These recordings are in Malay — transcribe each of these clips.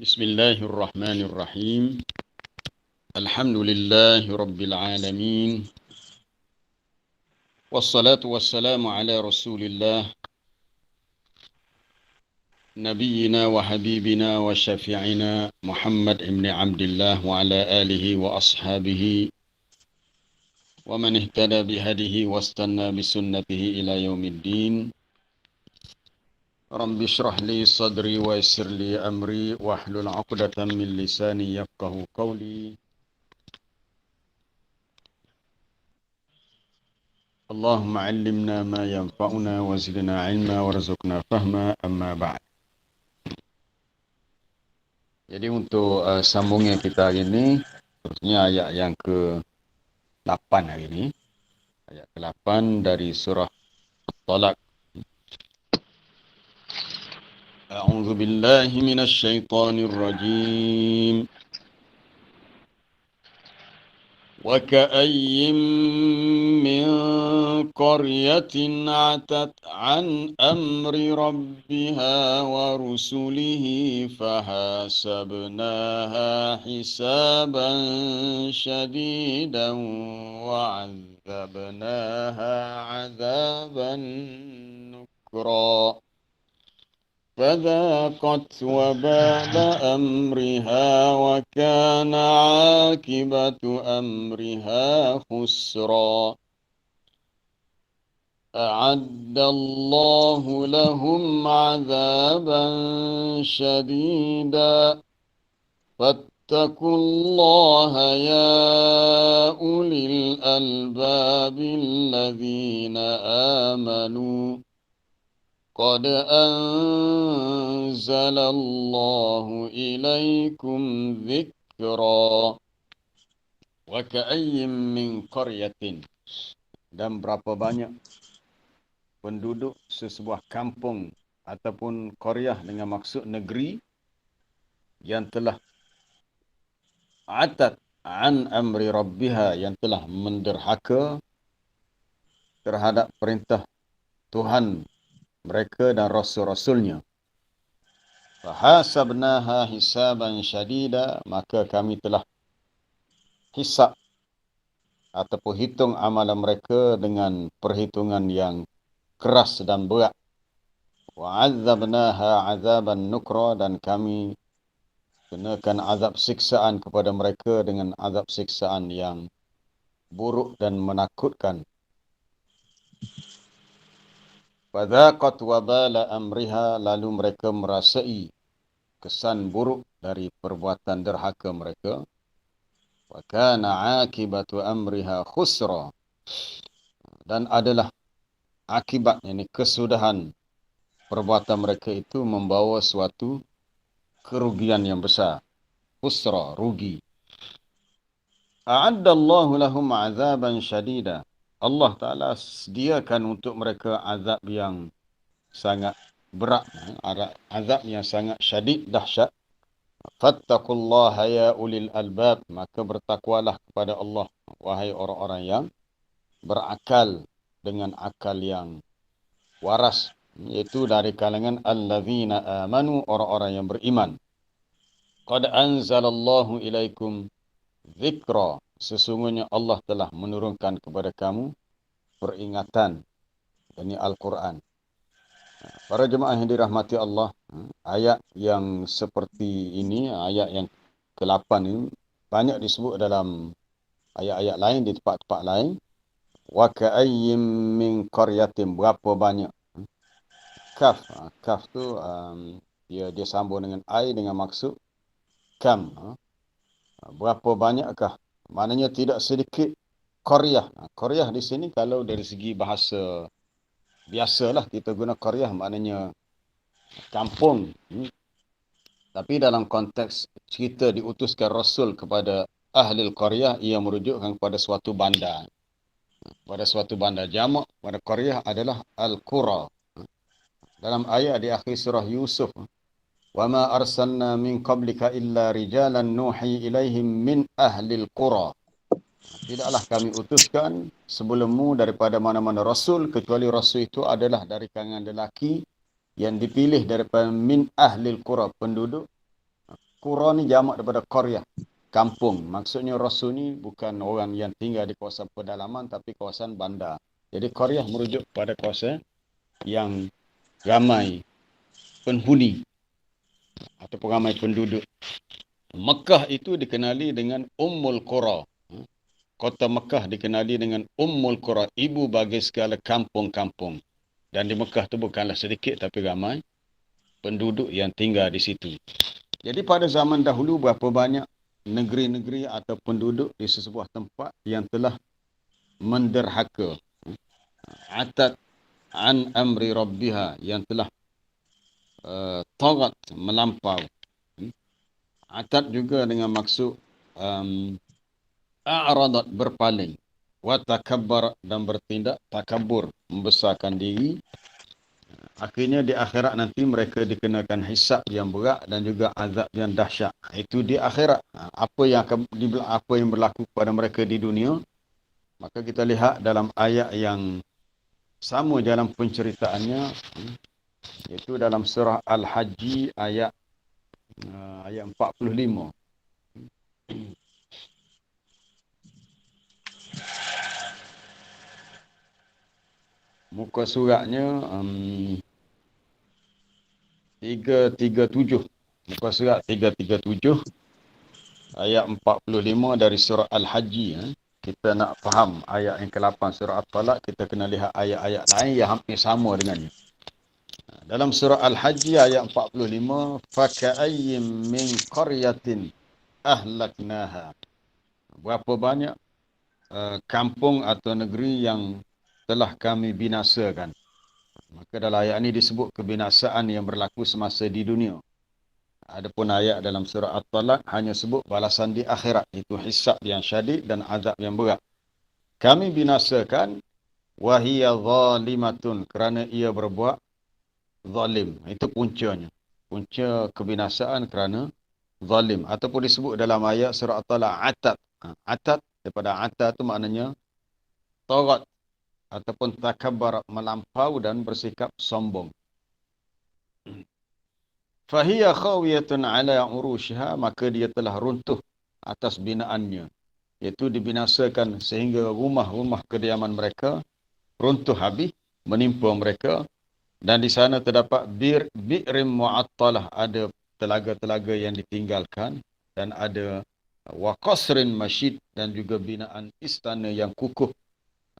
Bismillahirrahmanirrahim. Alhamdulillahi rabbil alamin. Wassalatu wassalamu ala Rasulillah nabiyyina wa habibina wa syafi'ina Muhammad ibn Abdullah wa ala alihi wa ashabihi wa man ihtada bihadihi wastanna bisunnatihi ila yaumiddin. Rabbi shrah li sadri wa yassir li amri wahlul 'uqdatam min lisani yafqahu qawli. Allahumma 'allimna ma yanfa'una wa zidna 'ilma warzuqna fahma, amma ba'd. Jadi untuk sambungnya kita hari ini, terusnya ayat yang ke-8 hari ini. Ayat ke-8 dari surah At-Talaq. A'udzu billahi minasy syaithanir rajim. وكأين من قرية عتت عن أمر ربها ورسله فحاسبناها حسابا شديدا وعذبناها عذابا نكرا فذاقت وبال أمرها وكان عاقبة أمرها خسرا أعد الله لهم عذابا شديدا فاتقوا الله يا أولي الألباب الذين آمنوا قد أنزل الله إليكم ذكرا وكأي من قرية. Dan berapa banyak penduduk sesebuah kampung ataupun qaryah dengan maksud negeri yang telah atat an amri rabbiha, yang telah menderhaka terhadap perintah Tuhan mereka dan rasul-rasulnya. Fahasabnaha hisaban syadida, maka kami telah hisab ataupun hitung amalan mereka dengan perhitungan yang keras dan berat. Wa'adzabnaha azaban nukra, dan kami kenakan azab siksaan kepada mereka dengan azab siksaan yang buruk dan menakutkan. Fadzaqat wabala amriha, lalu mereka merasai kesan buruk dari perbuatan derhaka mereka. Wa kana akibatu amriha khusra, dan adalah akibat, yakni kesudahan perbuatan mereka itu membawa suatu kerugian yang besar. Khusra, rugi. A'addallahu lahum azaban syadida, Allah Ta'ala sediakan untuk mereka azab yang sangat berat, azab yang sangat syadid, dahsyat. Fattaqullaha ya ulil albab, maka bertakwalah kepada Allah, wahai orang-orang yang berakal dengan akal yang waras, iaitu dari kalangan allazina amanu, orang-orang yang beriman. Qad anzalallahu ilaikum dzikra, sesungguhnya Allah telah menurunkan kepada kamu peringatan, yakni Al-Quran. Para jemaah yang dirahmati Allah, ayat yang seperti ini, ayat yang ke-8 ini banyak disebut dalam ayat-ayat lain di tempat-tempat lain. Wa ka'ayyim min qaryatin, berapa banyak. Kaf, kaf tu dia sambung dengan ai dengan maksud kam. Berapa banyakkah? Maknanya tidak sedikit qaryah. Qaryah di sini kalau dari segi bahasa biasalah kita guna qaryah, maknanya kampung. Tapi dalam konteks cerita diutuskan Rasul kepada ahli qaryah, ia merujukkan kepada suatu bandar. Pada suatu bandar, jamak pada qaryah adalah al-qura. Dalam ayat di akhir surah Yusuf, wa ma arsalna min qablika illa rijalan nuhi ilaihim min ahlil qura. Tidaklah kami utuskan sebelummu daripada mana-mana rasul, kecuali rasul itu adalah dari kalangan lelaki yang dipilih daripada min ahlil qura, penduduk Qura ni jamak daripada qaryah, kampung. Maksudnya Rasul ni bukan orang yang tinggal di kawasan pedalaman tapi kawasan bandar. Jadi qaryah merujuk pada kawasan yang ramai penghuni ataupun ramai penduduk. Mekah itu dikenali dengan Ummul Qura. Kota Mekah dikenali dengan Ummul Qura, ibu bagi segala kampung-kampung. Dan di Mekah tu bukanlah sedikit tapi ramai penduduk yang tinggal di situ. Jadi pada zaman dahulu berapa banyak negeri-negeri atau penduduk di sesebuah tempat yang telah menderhaka, atat an amri rabbiha, yang telah tagat, melampau. Atat juga dengan maksud a'radat, berpaling, wa takabbar, dan bertindak takabur, membesarkan diri. Akhirnya di akhirat nanti mereka dikenakan hisab yang berat dan juga azab yang dahsyat. Itu di akhirat. Apa yang berlaku pada mereka di dunia, maka kita lihat dalam ayat yang sama dalam penceritaannya, iaitu dalam surah Al-Hajj ayat 45. Muka suratnya 337. Muka surat 337 ayat 45 dari surah Al-Hajj. Kita nak faham ayat yang ke-8 surah At-Talaq, kita kena lihat ayat-ayat lain yang hampir sama dengannya. Dalam surah Al-Hajj ayat 45, faka'ayyim min qaryatin ahlaknaha. Berapa banyak kampung atau negeri yang telah kami binasakan. Maka dalam ayat ini disebut kebinasaan yang berlaku semasa di dunia. Adapun ayat dalam surah At-Talaq hanya sebut balasan di akhirat, itu hisab yang syadid dan azab yang berat. Kami binasakan wahiya zalimatun, kerana ia berbuat zalim. Itu puncanya. Punca kebinasaan kerana zalim. Ataupun disebut dalam ayat surah At-Talaq atat. Atat daripada atat itu maknanya tagat ataupun takabbar, melampau dan bersikap sombong. Fahiya khawiyatun ala urushiha, maka dia telah runtuh atas binaannya. Iaitu dibinasakan sehingga rumah-rumah kediaman mereka runtuh habis, menimpa mereka. Dan di sana terdapat bi'rim mu'attalah, ada telaga-telaga yang ditinggalkan, dan ada waqasrin masyid, dan juga binaan istana yang kukuh.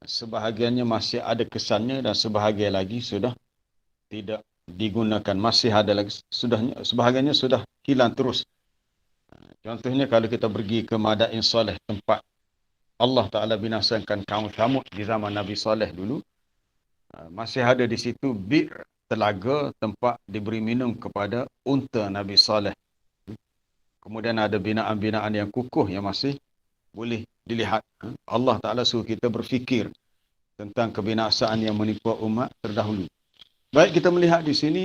Sebahagiannya masih ada kesannya dan sebahagian lagi sudah tidak digunakan. Masih ada lagi, sebahagiannya sudah hilang terus. Contohnya kalau kita pergi ke Madain Saleh, tempat Allah Ta'ala binasakan kaum Thamud di zaman Nabi Saleh dulu, masih ada di situ bir, telaga, tempat diberi minum kepada unta Nabi Saleh. Kemudian ada binaan-binaan yang kukuh yang masih boleh dilihat. Allah Ta'ala suruh kita berfikir tentang kebinasaan yang menimpa umat terdahulu. Baik, kita melihat di sini,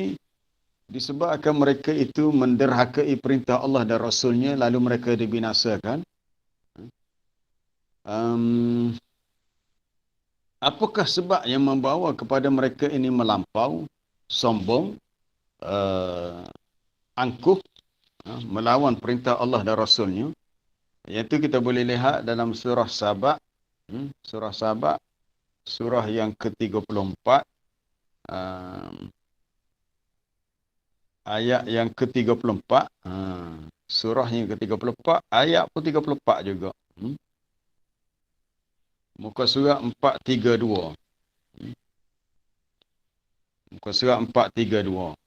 disebabkan mereka itu menderhakai perintah Allah dan Rasulnya, lalu mereka dibinasakan. Apakah sebab yang membawa kepada mereka ini melampau, sombong, angkuh, melawan perintah Allah dan Rasulnya? Iaitu kita boleh lihat dalam surah Saba. Surah Saba, surah yang ke-34, ayat yang ke-34. Surah yang ke-34, ayat pun 34 juga. Muka surat 432. Muka surat 432.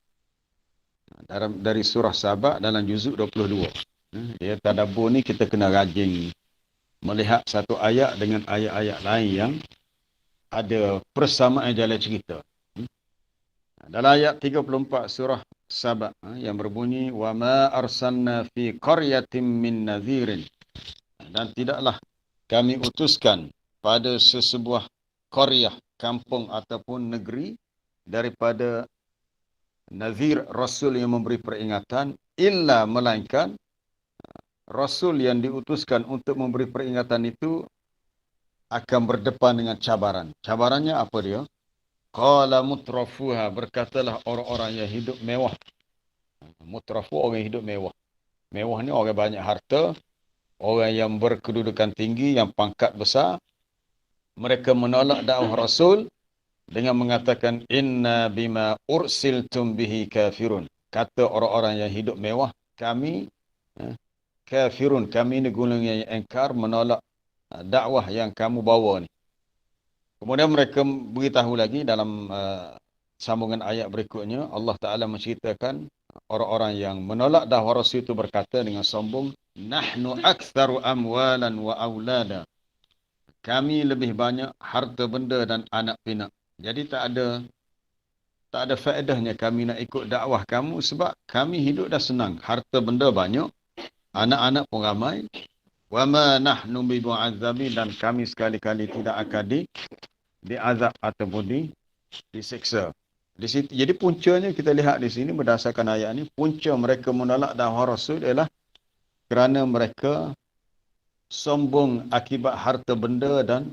Dari surah Saba dalam juzuk 22. Dia tadabbur ni kita kena rajin melihat satu ayat dengan ayat-ayat lain yang ada persamaan jalan cerita. Dalam ayat 34 surah Saba yang berbunyi wa ma arsalna fi qaryatin min nadhirin, dan tidaklah kami utuskan pada sesebuah qaryah, kampung ataupun negeri, daripada nadhir, rasul yang memberi peringatan, illa, melainkan rasul yang diutuskan untuk memberi peringatan itu akan berdepan dengan cabaran. Cabarannya apa dia? Qala mutrafuha, berkatalah orang-orang yang hidup mewah. Mutrafu, orang yang hidup mewah. Mewah ni orang banyak harta, orang yang berkedudukan tinggi, yang pangkat besar. Mereka menolak dakwah Rasul dengan mengatakan inna bima ursiltum bihi kafirun. Kata orang-orang yang hidup mewah, kami kafirun, kami ni golongan yang engkar, menolak dakwah yang kamu bawa ni. Kemudian mereka beritahu lagi dalam sambungan ayat berikutnya, Allah Ta'ala menceritakan orang-orang yang menolak dakwah Rasul itu berkata dengan sombong, nahnu aktsaru amwalan wa aulada. Kami lebih banyak harta benda dan anak pinak. Jadi tak ada faedahnya kami nak ikut dakwah kamu sebab kami hidup dah senang. Harta benda banyak, anak-anak pun ramai. Wa ma nahnu bimu'azzabin, dan kami sekali-kali tidak akan diazab ataupun disiksa. Di situ, jadi puncanya kita lihat di sini berdasarkan ayat ini, punca mereka menolak dakwah Rasul ialah kerana mereka sombong akibat harta benda dan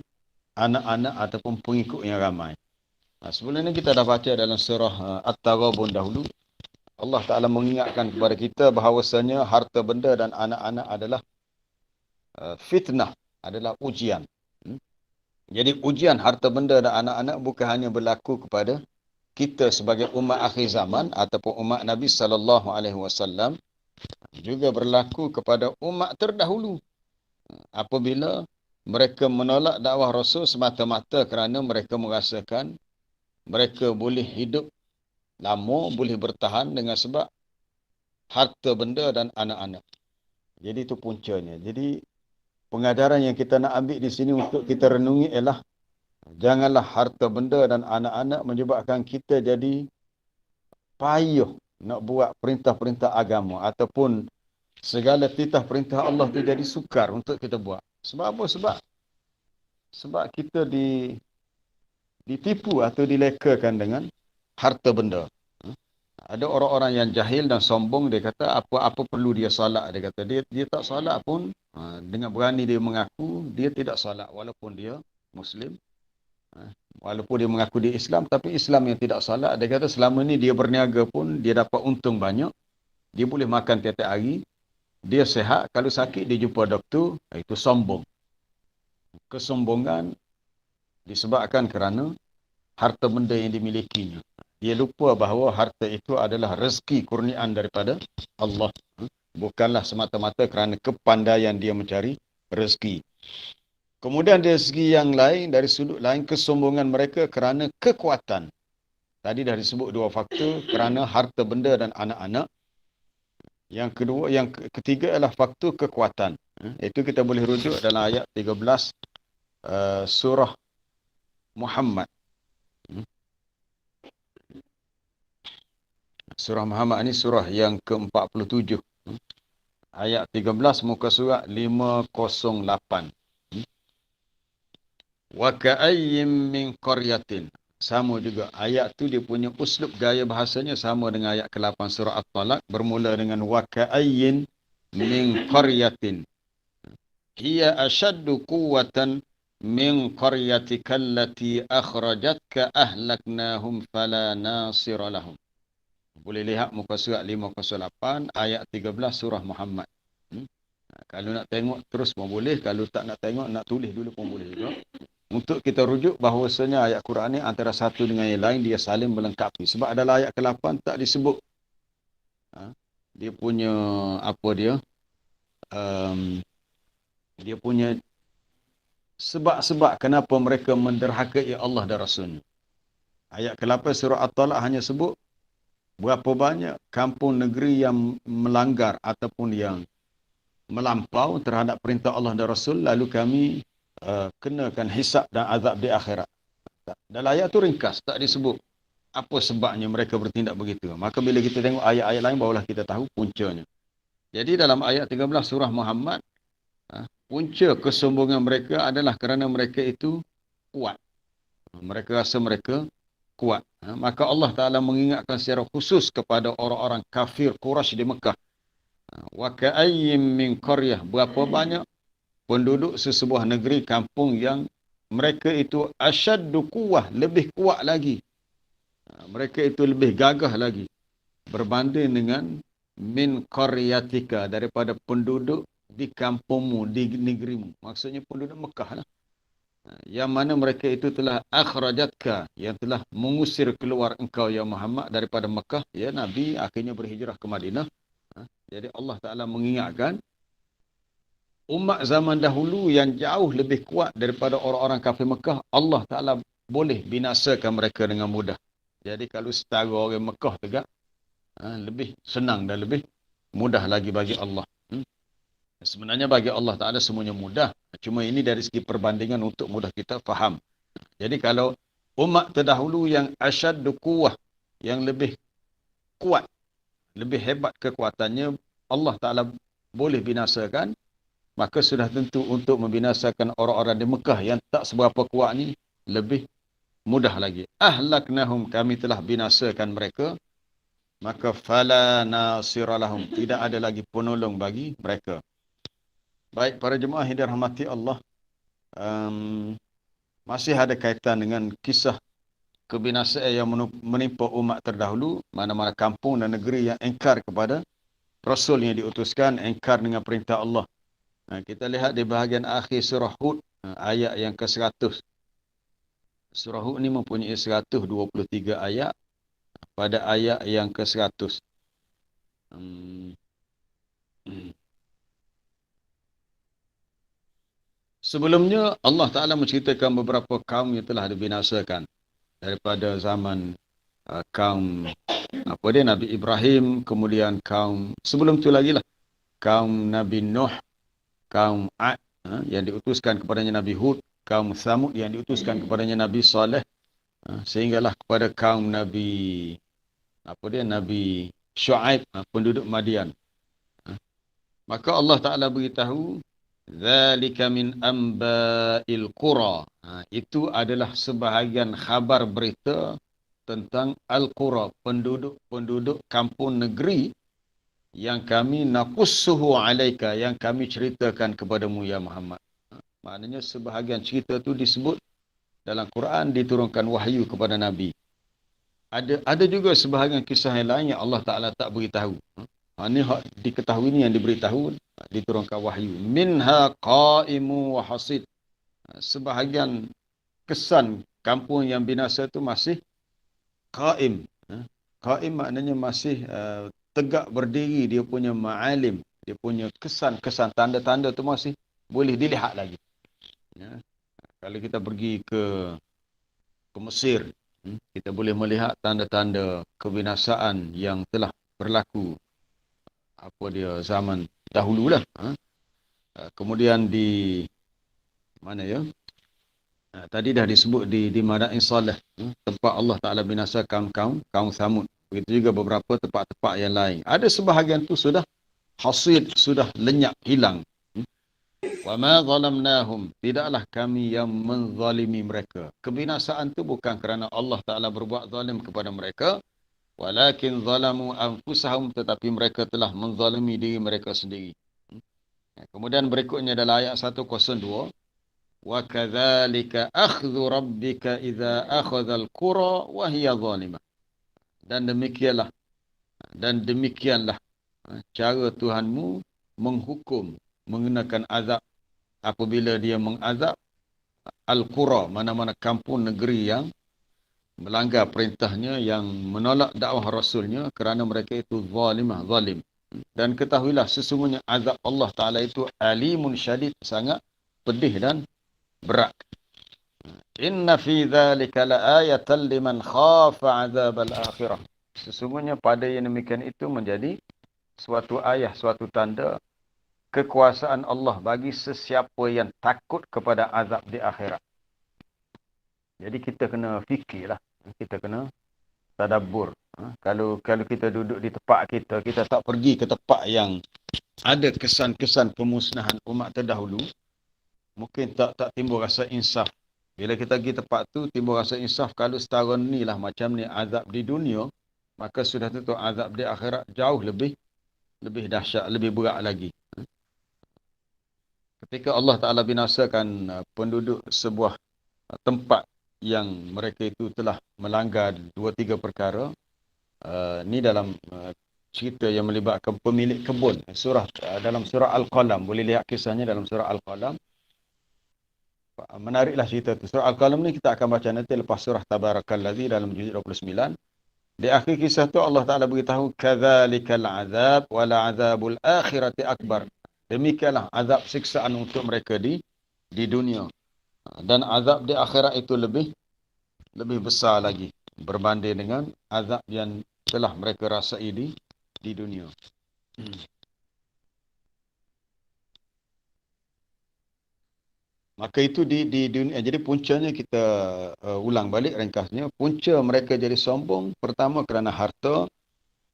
anak-anak ataupun pengikut yang ramai. Sebelum ini kita dah baca dalam surah At-Taghabun dahulu. Allah Ta'ala mengingatkan kepada kita bahawasanya harta benda dan anak-anak adalah fitnah, adalah ujian. Jadi ujian harta benda dan anak-anak bukan hanya berlaku kepada kita sebagai umat akhir zaman ataupun umat Nabi SAW, juga berlaku kepada umat terdahulu. Apabila mereka menolak dakwah Rasul semata-mata kerana mereka merasakan mereka boleh hidup lama, boleh bertahan dengan sebab harta benda dan anak-anak. Jadi itu puncanya. Jadi pengajaran yang kita nak ambil di sini untuk kita renungi ialah janganlah harta benda dan anak-anak menyebabkan kita jadi payuh nak buat perintah-perintah agama ataupun segala titah perintah Allah tu jadi sukar untuk kita buat. Sebab apa? Sebab kita ditipu atau dilekakan dengan harta benda. Ada orang-orang yang jahil dan sombong, dia kata apa perlu dia solat. Dia kata dia tak solat pun, dengan berani dia mengaku dia tidak solat walaupun dia Muslim. Walaupun dia mengaku dia Islam, tapi Islam yang tidak solat. Dia kata selama ni dia berniaga pun dia dapat untung banyak. Dia boleh makan tiap-tiap hari. Dia sehat, kalau sakit dia jumpa doktor. Itu sombong. Kesombongan disebabkan kerana harta benda yang dimilikinya. Dia lupa bahawa harta itu adalah rezeki kurniaan daripada Allah. Bukanlah semata-mata kerana kepandaian dia mencari rezeki. Kemudian dari segi yang lain, dari sudut lain, kesombongan mereka kerana kekuatan. Tadi dah disebut dua faktor, kerana harta benda dan anak-anak. Yang kedua, yang ketiga adalah faktor kekuatan. Itu kita boleh rujuk dalam ayat 13 surah Muhammad. Surah Muhammad ini surah yang ke-47. Ayat 13 muka surat 508. Wa ka'ayyim min qaryatin. Sama juga. Ayat tu dia punya uslub gaya bahasanya sama dengan ayat ke-8 surah At-Talaq. Bermula dengan wa ka'ayyin min qaryatin. Hiya ashaddu quwwatan min qaryatika allati akhrajatka ahlaknahum fala nasira lahum. Boleh lihat muka surat 508 ayat 13 surah Muhammad. Kalau nak tengok terus pun boleh. Kalau tak nak tengok, nak tulis dulu pun boleh juga. Untuk kita rujuk bahawasanya ayat Quran ni antara satu dengan yang lain dia saling melengkapi. Sebab dalam ayat ke-8 tak disebut dia punya apa dia dia punya sebab-sebab kenapa mereka menderhakai Allah dan Rasulnya. Ayat ke-8 surah At-Talaq hanya sebut berapa banyak kampung negeri yang melanggar ataupun yang melampau terhadap perintah Allah dan Rasul, lalu kami kenakan hisab dan azab di akhirat. Dalam ayat tu ringkas, tak disebut apa sebabnya mereka bertindak begitu. Maka bila kita tengok ayat-ayat lain, barulah kita tahu puncanya. Jadi dalam ayat 13 surah Muhammad, punca kesombongan mereka adalah kerana mereka itu kuat. Mereka rasa mereka kuat. Maka Allah Ta'ala mengingatkan secara khusus kepada orang-orang kafir Quraisy di Mekah. Wa ka'ayyim min qaryah. Berapa banyak penduduk sesebuah negeri kampung yang mereka itu asyaddu quwwah, lebih kuat lagi. Mereka itu lebih gagah lagi berbanding dengan min qaryatika, daripada penduduk di kampungmu, di negerimu. Maksudnya penduduk Mekah lah. Yang mana mereka itu telah akhrajatka, yang telah mengusir keluar engkau ya Muhammad daripada Mekah. Ya, Nabi akhirnya berhijrah ke Madinah. Jadi Allah Ta'ala mengingatkan umat zaman dahulu yang jauh lebih kuat daripada orang-orang kafir Mekah, Allah Ta'ala boleh binasakan mereka dengan mudah. Jadi kalau setara orang Mekah tegak, lebih senang dan lebih mudah lagi bagi Allah. Sebenarnya bagi Allah Ta'ala semuanya mudah. Cuma ini dari segi perbandingan untuk mudah kita faham. Jadi kalau umat terdahulu yang asyaddu quwwah, yang lebih kuat, lebih hebat kekuatannya, Allah Ta'ala boleh binasakan, maka sudah tentu untuk membinasakan orang-orang di Mekah yang tak seberapa kuat ni, lebih mudah lagi. Ahlaknahum, kami telah binasakan mereka, maka fala nasiralahum, tidak ada lagi penolong bagi mereka. Baik, para jemaah yang dirahmati Allah, masih ada kaitan dengan kisah kebinasaan yang menimpa umat terdahulu, mana-mana kampung dan negeri yang engkar kepada Rasul yang diutuskan, engkar dengan perintah Allah. Kita lihat di bahagian akhir surah Hud, ayat yang ke-100. Surah Hud ini mempunyai 123 ayat. Pada ayat yang ke-100. Sebelumnya Allah Ta'ala menceritakan beberapa kaum yang telah dibinasakan daripada zaman kaum Nabi Ibrahim, kemudian kaum sebelum itu lagi lah, kaum Nabi Nuh, kaum Ad yang diutuskan kepadanya Nabi Hud, kaum Thamud yang diutuskan kepadanya Nabi Saleh, sehinggalah kepada kaum Nabi Nabi Shu'aib, penduduk Madian. Maka Allah Ta'ala beritahu, Zalika min amba'il qura. Itu adalah sebahagian khabar berita tentang al-qura, penduduk kampung negeri yang kami naqussuhu alaika, yang kami ceritakan kepadamu ya Muhammad. Maknanya sebahagian cerita itu disebut dalam Quran, diturunkan wahyu kepada Nabi. Ada juga sebahagian kisah yang lain yang Allah Ta'ala tak beritahu. Ini diketahui ni yang diberitahu, diturunkan wahyu. Minha qa'imu wa hasid. Sebahagian kesan kampung yang binasa itu masih qa'im. Qa'im maknanya masih tegak berdiri, dia punya ma'alim, dia punya kesan-kesan, tanda-tanda itu masih boleh dilihat lagi. Kalau kita pergi ke Mesir, kita boleh melihat tanda-tanda kebinasaan yang telah berlaku zaman dahululah. Kemudian di mana ya? Tadi dah disebut di Madain Saleh, tempat Allah Ta'ala binasakan kaum Thamud. Begitu juga beberapa tempat-tempat yang lain. Ada sebahagian tu sudah hasid, sudah lenyap, hilang. Wa ma zalamnahum, tidaklah kami yang menzalimi mereka. Kebinasaan tu bukan kerana Allah Ta'ala berbuat zalim kepada mereka, walakin zalamu anfusahum, tetapi mereka telah menzalimi diri mereka sendiri. Kemudian berikutnya adalah ayat 102. Wa kadzalika akhdhu rabbika idza akhadhal qura wa hiya zalimah. Dan demikianlah cara Tuhanmu menghukum, mengenakan azab apabila dia mengazab al-qura, mana-mana kampung negeri yang melanggar perintahnya, yang menolak dakwah Rasulnya kerana mereka itu zalim. Dan ketahuilah sesungguhnya azab Allah Ta'ala itu alimun syadid, sangat pedih dan berat. Inna fi dhalika la'ayatan liman khafa azab al-akhirah. Sesungguhnya pada yang demikian itu menjadi suatu ayah, suatu tanda kekuasaan Allah bagi sesiapa yang takut kepada azab di akhirat. Jadi kita kena fikirlah, kita kena tadabbur. Kalau kita duduk di tempat kita tak pergi ke tempat yang ada kesan-kesan pemusnahan umat terdahulu, mungkin tak timbul rasa insaf. Bila kita pergi tempat tu, timbul rasa insaf. Kalau setara ni lah macam ni azab di dunia, maka sudah tentu azab di akhirat jauh lebih dahsyat, lebih berat lagi. Ketika Allah Ta'ala binasakan penduduk sebuah tempat yang mereka itu telah melanggar 2-3 perkara, ni dalam cerita yang melibatkan pemilik kebun. Dalam surah Al-Qalam. Boleh lihat kisahnya dalam surah Al-Qalam. Menariklah cerita itu. Surah Al-Qalam ni kita akan baca nanti lepas surah Tabarakallazi dalam juzuk 29. Di akhir kisah tu Allah Ta'ala beritahu, Kadzalikal azab wala azabul akhirati akbar. Demikianlah azab siksaan untuk mereka di dunia. Dan azab di akhirat itu lebih besar lagi berbanding dengan azab yang telah mereka rasai di dunia. Maka itu di dunia. Jadi puncanya kita ulang balik ringkasnya. Punca mereka jadi sombong. Pertama kerana harta.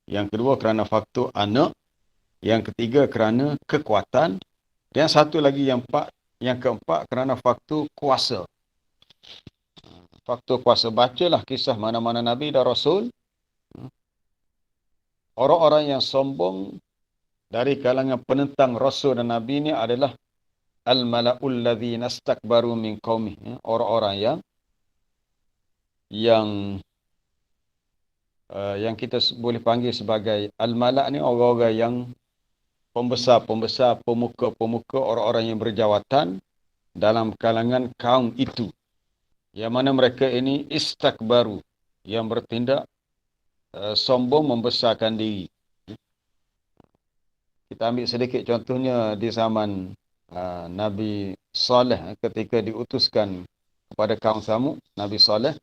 Yang kedua kerana faktor anak. Yang ketiga kerana kekuatan. Dan satu lagi yang keempat kerana faktor kuasa. Faktor kuasa. Bacalah kisah mana-mana Nabi dan Rasul. Orang-orang yang sombong dari kalangan penentang Rasul dan Nabi ini adalah al-mala'ul ladzina istakbaru min qaumih. Orang-orang yang kita boleh panggil sebagai al-mala' ni orang-orang yang pembesar-pembesar, pemuka-pemuka, orang-orang yang berjawatan dalam kalangan kaum itu. Yang mana mereka ini istakbaru, yang bertindak sombong, membesarkan diri. Kita ambil sedikit contohnya di zaman Nabi Saleh ketika diutuskan kepada kaum Samud. Nabi Saleh,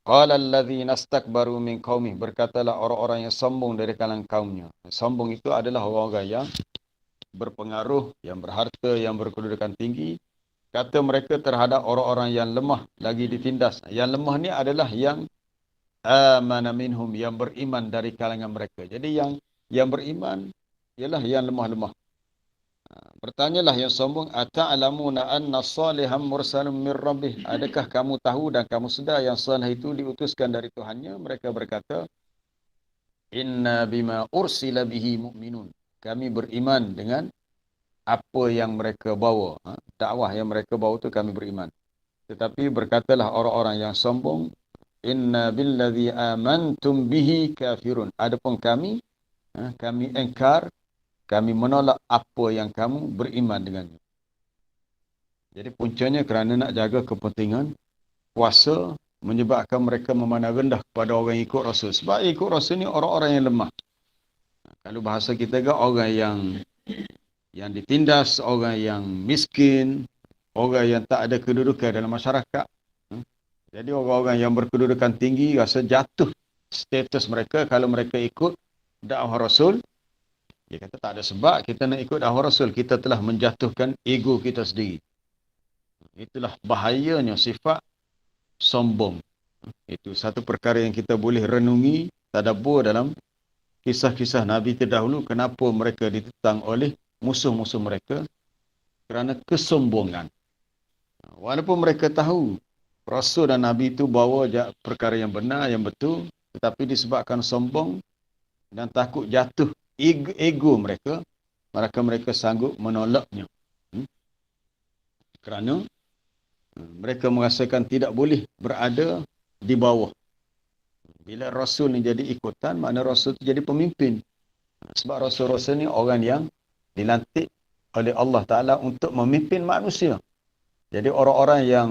qala allazina istakbaru min qaumih, berkatalah orang-orang yang sombong dari kalangan kaumnya. Sombong itu adalah orang-orang yang berpengaruh, yang berharta, yang berkedudukan tinggi. Kata mereka terhadap orang-orang yang lemah lagi ditindas. Yang lemah ni adalah yang amana minhum, yang beriman dari kalangan mereka. Jadi yang beriman ialah yang lemah-lemah. Bertanyalah yang sombong, ata'lamuna anna salihan mursalun min rabbih. Adakah kamu tahu dan kamu sedar yang salih itu diutuskan dari Tuhannya? Mereka berkata, inna bima ursila bihi mu'minun. Kami beriman dengan apa yang mereka bawa. Dakwah yang mereka bawa itu kami beriman. Tetapi berkatalah orang-orang yang sombong, inna billadhi amantum bihi kafirun. Adapun kami engkar, kami menolak apa yang kamu beriman dengannya. Jadi puncanya kerana nak jaga kepentingan kuasa menyebabkan mereka memandang rendah kepada orang yang ikut Rasul. Sebab ikut Rasul ni orang-orang yang lemah. Kalau bahasa kita kan orang yang ditindas, orang yang miskin, orang yang tak ada kedudukan dalam masyarakat. Jadi orang-orang yang berkedudukan tinggi rasa jatuh status mereka kalau mereka ikut dakwah Rasul. Dia kata tak ada sebab kita nak ikut dakwah Rasul. Kita telah menjatuhkan ego kita sendiri. Itulah bahayanya sifat sombong. Itu satu perkara yang kita boleh renungi, tadabbur dalam kisah-kisah Nabi terdahulu. Kenapa mereka ditentang oleh musuh-musuh mereka? Kerana kesombongan. Walaupun mereka tahu Rasul dan Nabi itu bawa perkara yang benar, yang betul. Tetapi disebabkan sombong dan takut jatuh ego mereka, maka mereka sanggup menolaknya. Kerana mereka merasakan tidak boleh berada di bawah. Bila Rasul ni jadi ikutan, makna Rasul itu jadi pemimpin. Sebab Rasul-Rasul ni orang yang dilantik oleh Allah Ta'ala untuk memimpin manusia. Jadi orang-orang yang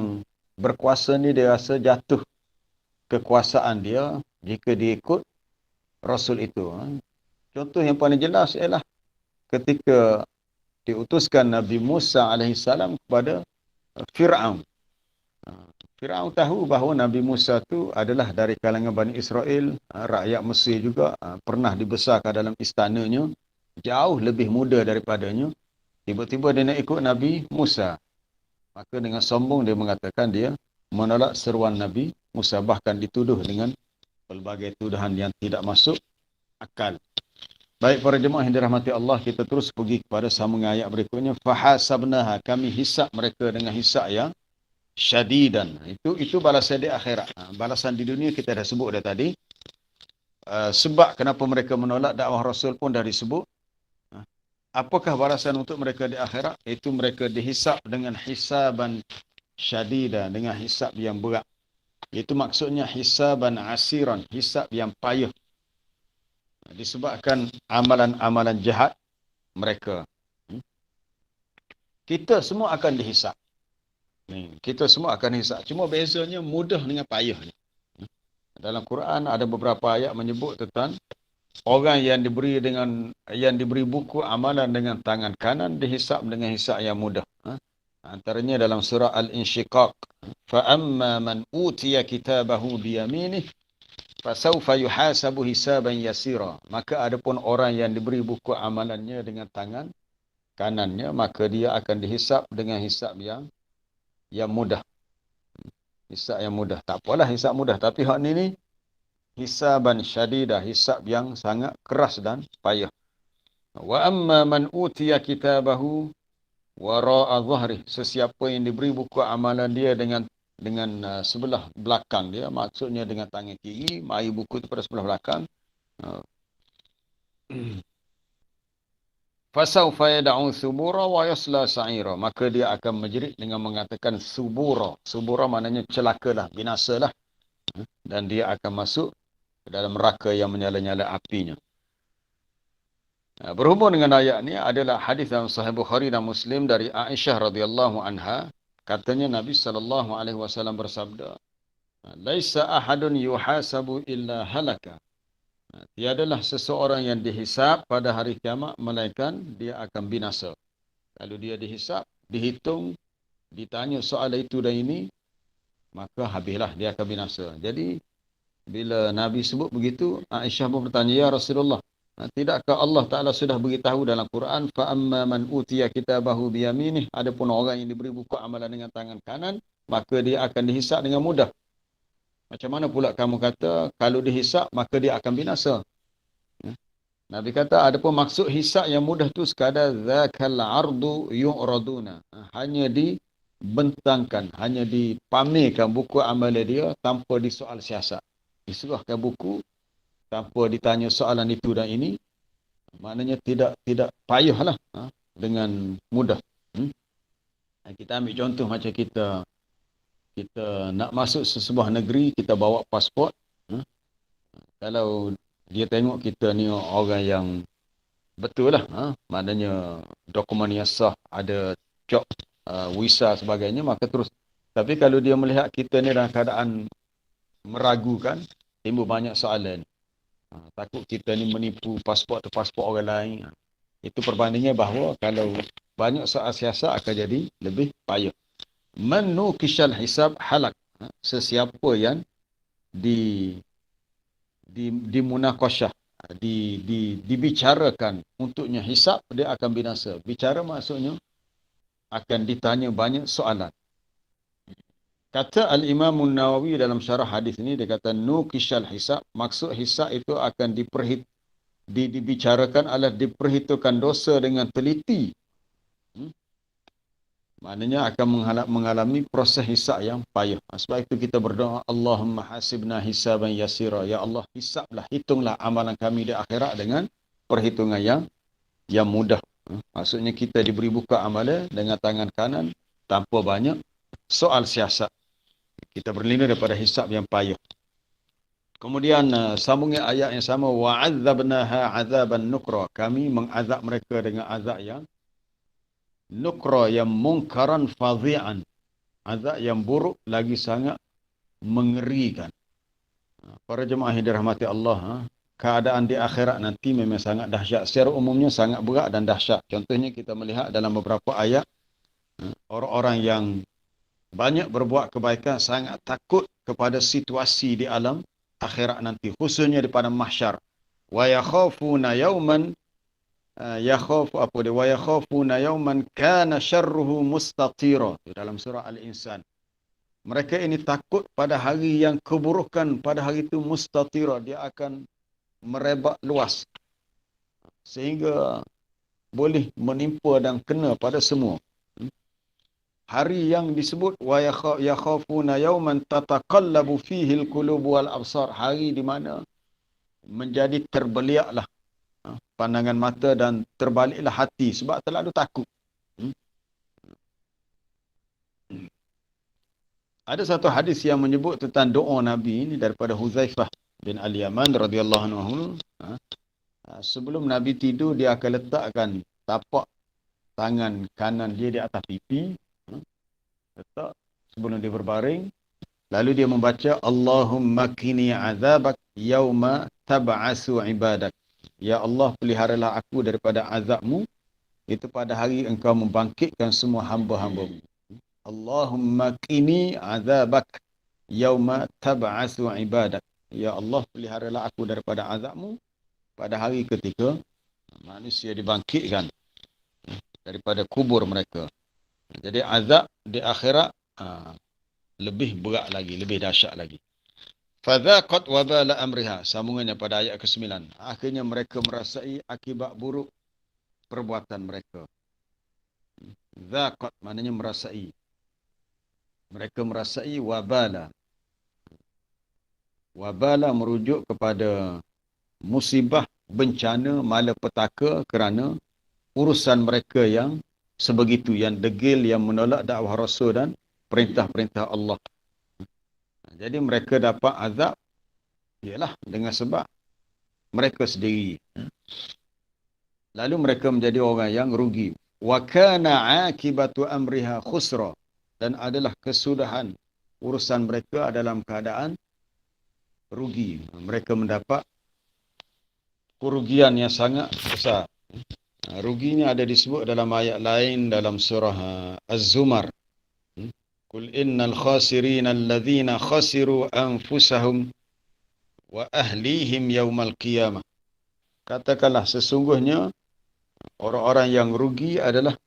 berkuasa ni dia rasa jatuh kekuasaan dia jika dia ikut Rasul itu. Contoh yang paling jelas ialah ketika diutuskan Nabi Musa AS kepada Fir'aun. Fir'aun tahu bahawa Nabi Musa itu adalah dari kalangan Bani Israel, rakyat Mesir juga, pernah dibesarkan dalam istananya, jauh lebih muda daripadanya. Tiba-tiba dia nak ikut Nabi Musa. Maka dengan sombong dia mengatakan dia menolak seruan Nabi Musa, bahkan dituduh dengan pelbagai tuduhan yang tidak masuk akal. Baik para jemaah yang dirahmati Allah, kita terus pergi kepada sambungan ayat berikutnya. Fahasabnaha, kami hisab mereka dengan hisab yang syadidan. Itu balasan di akhirat. Balasan di dunia kita dah sebut dah tadi. Sebab kenapa mereka menolak dakwah Rasul pun dah disebut. Apakah balasan untuk mereka di akhirat? Itu mereka dihisab dengan hisaban syadidan, dengan hisab yang berat. Itu maksudnya hisaban asiran, hisab yang payah. disebabkan amalan-amalan jahat mereka. Kita semua akan dihisap. Kita semua akan dihisap. Cuma bezanya mudah dengan payah. Dalam Quran ada beberapa ayat menyebut tentang orang yang diberi buku amalan dengan tangan kanan dihisap dengan hisap yang mudah. Antaranya dalam surah Al-Insyiqaq. فَأَمَّا مَنْ أُوتِيَ كِتَابَهُ بِيَمِينِهِ فَسَوْفَ يُحَاسَبُ حِسَابًا يَسِيرًا. Maka adapun orang yang diberi buku amalannya dengan tangan kanannya, maka dia akan dihisap dengan hisap yang mudah. Hisap yang mudah. Tak apalah hisap mudah. Tapi hak ni hisaban syadidah. Hisap yang sangat keras dan payah. Wa amma man utiya kitabahu wara'a dhahrih. Sesiapa yang diberi buku amalan dia dengan sebelah belakang dia. Maksudnya dengan tangan kiri. Mari buku itu pada sebelah belakang. Fasawfa yad'u subura wa yasla sa'ira. Maka dia akan menjerit dengan mengatakan subura. Subura maknanya celakalah, binasalah. Dan dia akan masuk ke dalam neraka yang menyala-nyala apinya. Berhubung dengan ayat ini adalah hadis dalam Sahih Bukhari dan Muslim dari Aisyah radhiyallahu anha. Katanya Nabi SAW bersabda, "Laisa ahadun yuhasabu illa halaka." Tiadalah seseorang yang dihisap pada hari kiamat melainkan dia akan binasa. Kalau dia dihisap, dihitung, ditanya soal itu dan ini, maka habislah dia akan binasa. Jadi bila Nabi sebut begitu, Aisyah pun bertanya, "Ya Rasulullah, tidakkah Allah Ta'ala sudah beritahu dalam Quran, فَأَمَّا مَنْ أُوتِيَ كِتَابَهُ بِيَمِينِهِ." Adapun orang yang diberi buku amalan dengan tangan kanan, maka dia akan dihisap dengan mudah. Macam mana pula kamu kata, kalau dihisap, maka dia akan binasa? Nabi kata, adapun maksud hisap yang mudah tu sekadar zakal ardu yu'raduna. Hanya dibentangkan, hanya dipamerkan buku amalan dia tanpa disoal siasat. Diserahkan buku tanpa ditanya soalan itu dan ini. Maknanya tidak payahlah dengan mudah. Kita ambil contoh macam kita nak masuk sesebuah negeri, kita bawa pasport. Kalau dia tengok kita ni orang yang betul lah. Maknanya dokumen yang sah, ada cop, visa sebagainya, maka terus. Tapi kalau dia melihat kita ni dalam keadaan meragukan, timbul banyak soalan. Takut kita ni menipu pasport orang lain. Itu perbandingannya bahawa kalau banyak soal siasat akan jadi lebih payah. Man nukishal hisab halak. Sesiapa yang dimunaqasyah, dibicarakan untuknya hisab, dia akan binasa. Bicara maksudnya akan ditanya banyak soalan. Kata Al-Imam Nawawi dalam syarah hadis ini, dia kata nukishal hisab, maksud hisab itu akan dibicarakan adalah diperhitungkan dosa dengan teliti. Maknanya akan mengalami proses hisab yang payah. Sebab itu kita berdoa, Allahumma hasibna hisaban yasira. Ya Allah, hisablah, hitunglah amalan kami di akhirat dengan perhitungan yang mudah. Maksudnya kita diberi buka amalan dengan tangan kanan tanpa banyak soal siasat. Kita berlindung daripada hisab yang payah. Kemudian sambungnya ayat yang sama, wa'adzabnaha 'adzaban nukra. Kami mengazab mereka dengan azab yang nukra, yang mungkaran fadhi'an. Azab yang buruk lagi sangat mengerikan. Para jemaah yang dirahmati Allah, keadaan di akhirat nanti memang sangat dahsyat. Secara umumnya sangat berat dan dahsyat. Contohnya kita melihat dalam beberapa ayat, orang-orang yang banyak berbuat kebaikan sangat takut kepada situasi di alam akhirat nanti, khususnya di padang mahsyar. Wa yakhafuna yawman wa yakhafuna yawman kana syarruhu mustatira. Dalam surah Al-Insan. Mereka ini takut pada hari yang keburukan pada hari itu mustatira, dia akan merebak luas sehingga boleh menimpa dan kena pada semua. Hari yang disebut wa yakhafuna yawman tataqallabu fihi al-qulub wal absar, hari di mana menjadi terbeliaklah pandangan mata dan terbaliklah hati sebab terlalu takut. Ada satu hadis yang menyebut tentang doa Nabi ini daripada Huzaifah bin Al-Yaman radhiyallahu anhu. sebelum Nabi tidur, dia akan letakkan tapak tangan kanan dia di atas pipi. Letak sebelum dia berbaring. Lalu dia membaca, Allahumma kini azabak yauma tab'asu ibadak. Ya Allah, peliharalah aku daripada azabmu, itu pada hari engkau membangkitkan semua hamba-hambamu. Allahumma kini azabak yauma tab'asu ibadak. Ya Allah, peliharalah aku daripada azabmu pada hari ketika manusia dibangkitkan daripada kubur mereka. Jadi azab di akhirat lebih berat lagi, lebih dahsyat lagi. Fadzaqat wabala amriha. Sambungannya pada ayat ke-9. Akhirnya mereka merasai akibat buruk perbuatan mereka. Zaqat maknanya merasai. Mereka merasai wabala. Wabala merujuk kepada musibah, bencana, malapetaka kerana urusan mereka yang sebegitu, yang degil, yang menolak dakwah Rasul dan perintah-perintah Allah. Jadi mereka dapat azab ialah dengan sebab mereka sendiri. Lalu mereka menjadi orang yang rugi. Wa kana akibatu amriha khusra. Dan adalah kesudahan urusan mereka dalam keadaan rugi. Mereka mendapat kerugian yang sangat besar. Ruginya ada disebut dalam ayat lain dalam surah Az-Zumar. Qul innal khasirina alladhina khasiru anfusahum wa ahlihim yaumal qiyamah. Katakanlah sesungguhnya orang-orang yang rugi adalah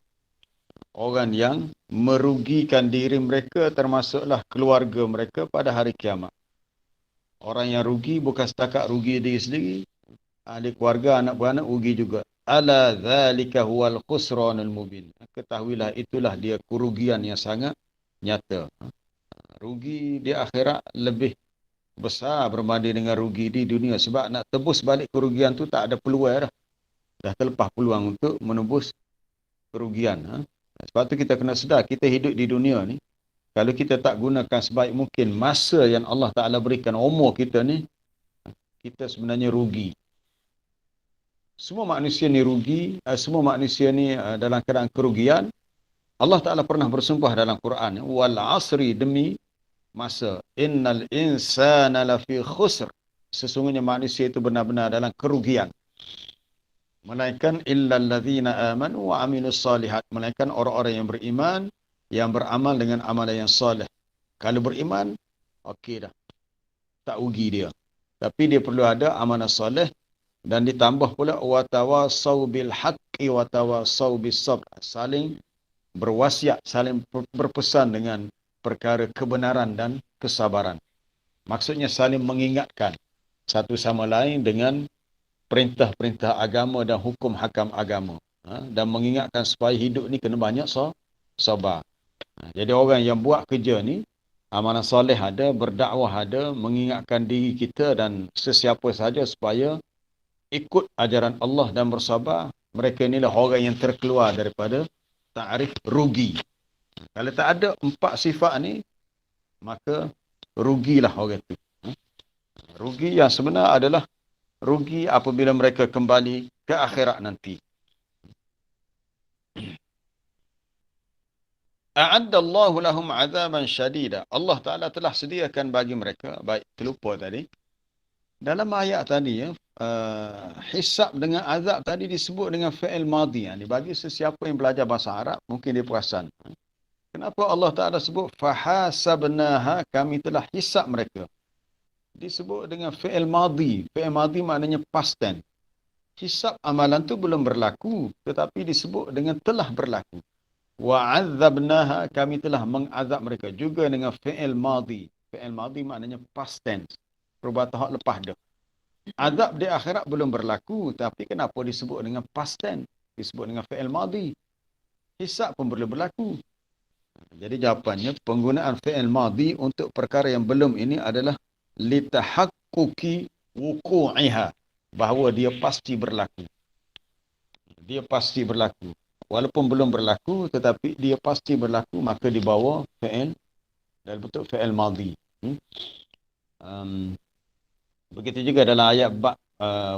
orang yang merugikan diri mereka, termasuklah keluarga mereka pada hari kiamat. Orang yang rugi bukan setakat rugi diri sendiri, ahli keluarga, anak beranak rugi juga. Ala dzalika huwal khusranul mubin. Ketahuilah itulah dia kerugian yang sangat nyata. Rugi di akhirat lebih besar berbanding dengan rugi di dunia, sebab nak tebus balik kerugian tu tak ada peluang dah. Dah terlepas peluang untuk menebus kerugian. Sebab tu kita kena sedar, kita hidup di dunia ni, kalau kita tak gunakan sebaik mungkin masa yang Allah Ta'ala berikan umur kita ni, kita sebenarnya rugi. Semua manusia ni rugi, semua manusia ni dalam keadaan kerugian. Allah Ta'ala pernah bersumpah dalam Quran, wal asri, demi masa, innal insana lafi khusr, sesungguhnya manusia itu benar-benar dalam kerugian. Melainkan illal ladzina amanu wa amilus solihat, melainkan orang-orang yang beriman, yang beramal dengan amalan yang soleh. Kalau beriman, okey dah, tak rugi dia. Tapi dia perlu ada amalan soleh, dan ditambah pula watawasau bil haqqi watawasau bis sabr, saling berwasiat, saling berpesan dengan perkara kebenaran dan kesabaran. Maksudnya saling mengingatkan satu sama lain dengan perintah-perintah agama dan hukum hakam agama. Dan mengingatkan supaya hidup ni kena banyak sabar. Jadi orang yang buat kerja ni, amalan soleh ada, berdakwah ada, mengingatkan diri kita dan sesiapa saja supaya ikut ajaran Allah dan bersabar. Mereka inilah orang yang terkeluar daripada ta'rif rugi. Kalau tak ada empat sifat ni, maka rugilah orang itu. Rugi yang sebenar adalah rugi apabila mereka kembali ke akhirat nanti. A'addallahu lahum 'adzaban syadida. Allah Taala telah sediakan bagi mereka, baik terlupa tadi. Dalam ayat tadi hisab dengan azab tadi disebut dengan fi'il madhi. Bagi sesiapa yang belajar bahasa Arab, mungkin dia perasan. Kenapa Allah Taala sebut fahasabnaha, kami telah hisab mereka? Disebut dengan fi'il madhi. Fi'il madhi maknanya past tense. Hisab amalan tu belum berlaku, tetapi disebut dengan telah berlaku. Wa'adzabnaha, kami telah mengazab mereka juga dengan fi'il madhi. Fi'il madhi maknanya past tense. Perbuatan hak lepas dah. Azab di akhirat belum berlaku, tapi kenapa disebut dengan past tense? Disebut dengan fi'il madhi. Hisab pun belum berlaku. Jadi jawapannya, penggunaan fi'il madhi untuk perkara yang belum ini adalah litahaqquqi wuqu'iha, bahawa dia pasti berlaku. Dia pasti berlaku. Walaupun belum berlaku, tetapi dia pasti berlaku, maka dibawa fi'il dalam bentuk fi'il madhi. Begitu juga dalam ayat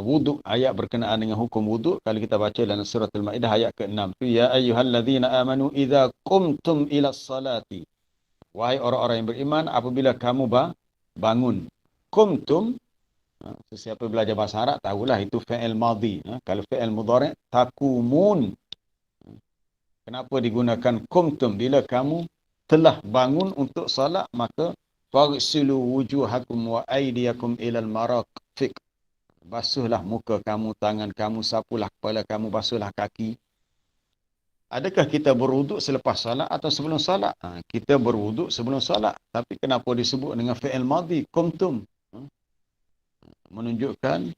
wuduk, ayat berkenaan dengan hukum wuduk. Kalau kita baca dalam surah Al-Ma'idah ayat ke-6 tu, ya ayyuhallazina amanu idza qumtum ila salati. Wahai orang-orang yang beriman, apabila kamu bangun. Qumtum, sesiapa belajar bahasa Arab tahulah itu fi'il madhi. Kalau fi'il mudhari' takumun. Kenapa digunakan qumtum? Bila kamu telah bangun untuk salat, maka faghsilu wujuhakum wa aydiyakum ilal marafiq. Basuhlah muka kamu, tangan kamu, sapulah kepala kamu, basuhlah kaki. Adakah kita berwuduk selepas salat atau sebelum salat? Kita berwuduk sebelum salat. Tapi kenapa disebut dengan fi'il madhi? Qumtum. Menunjukkan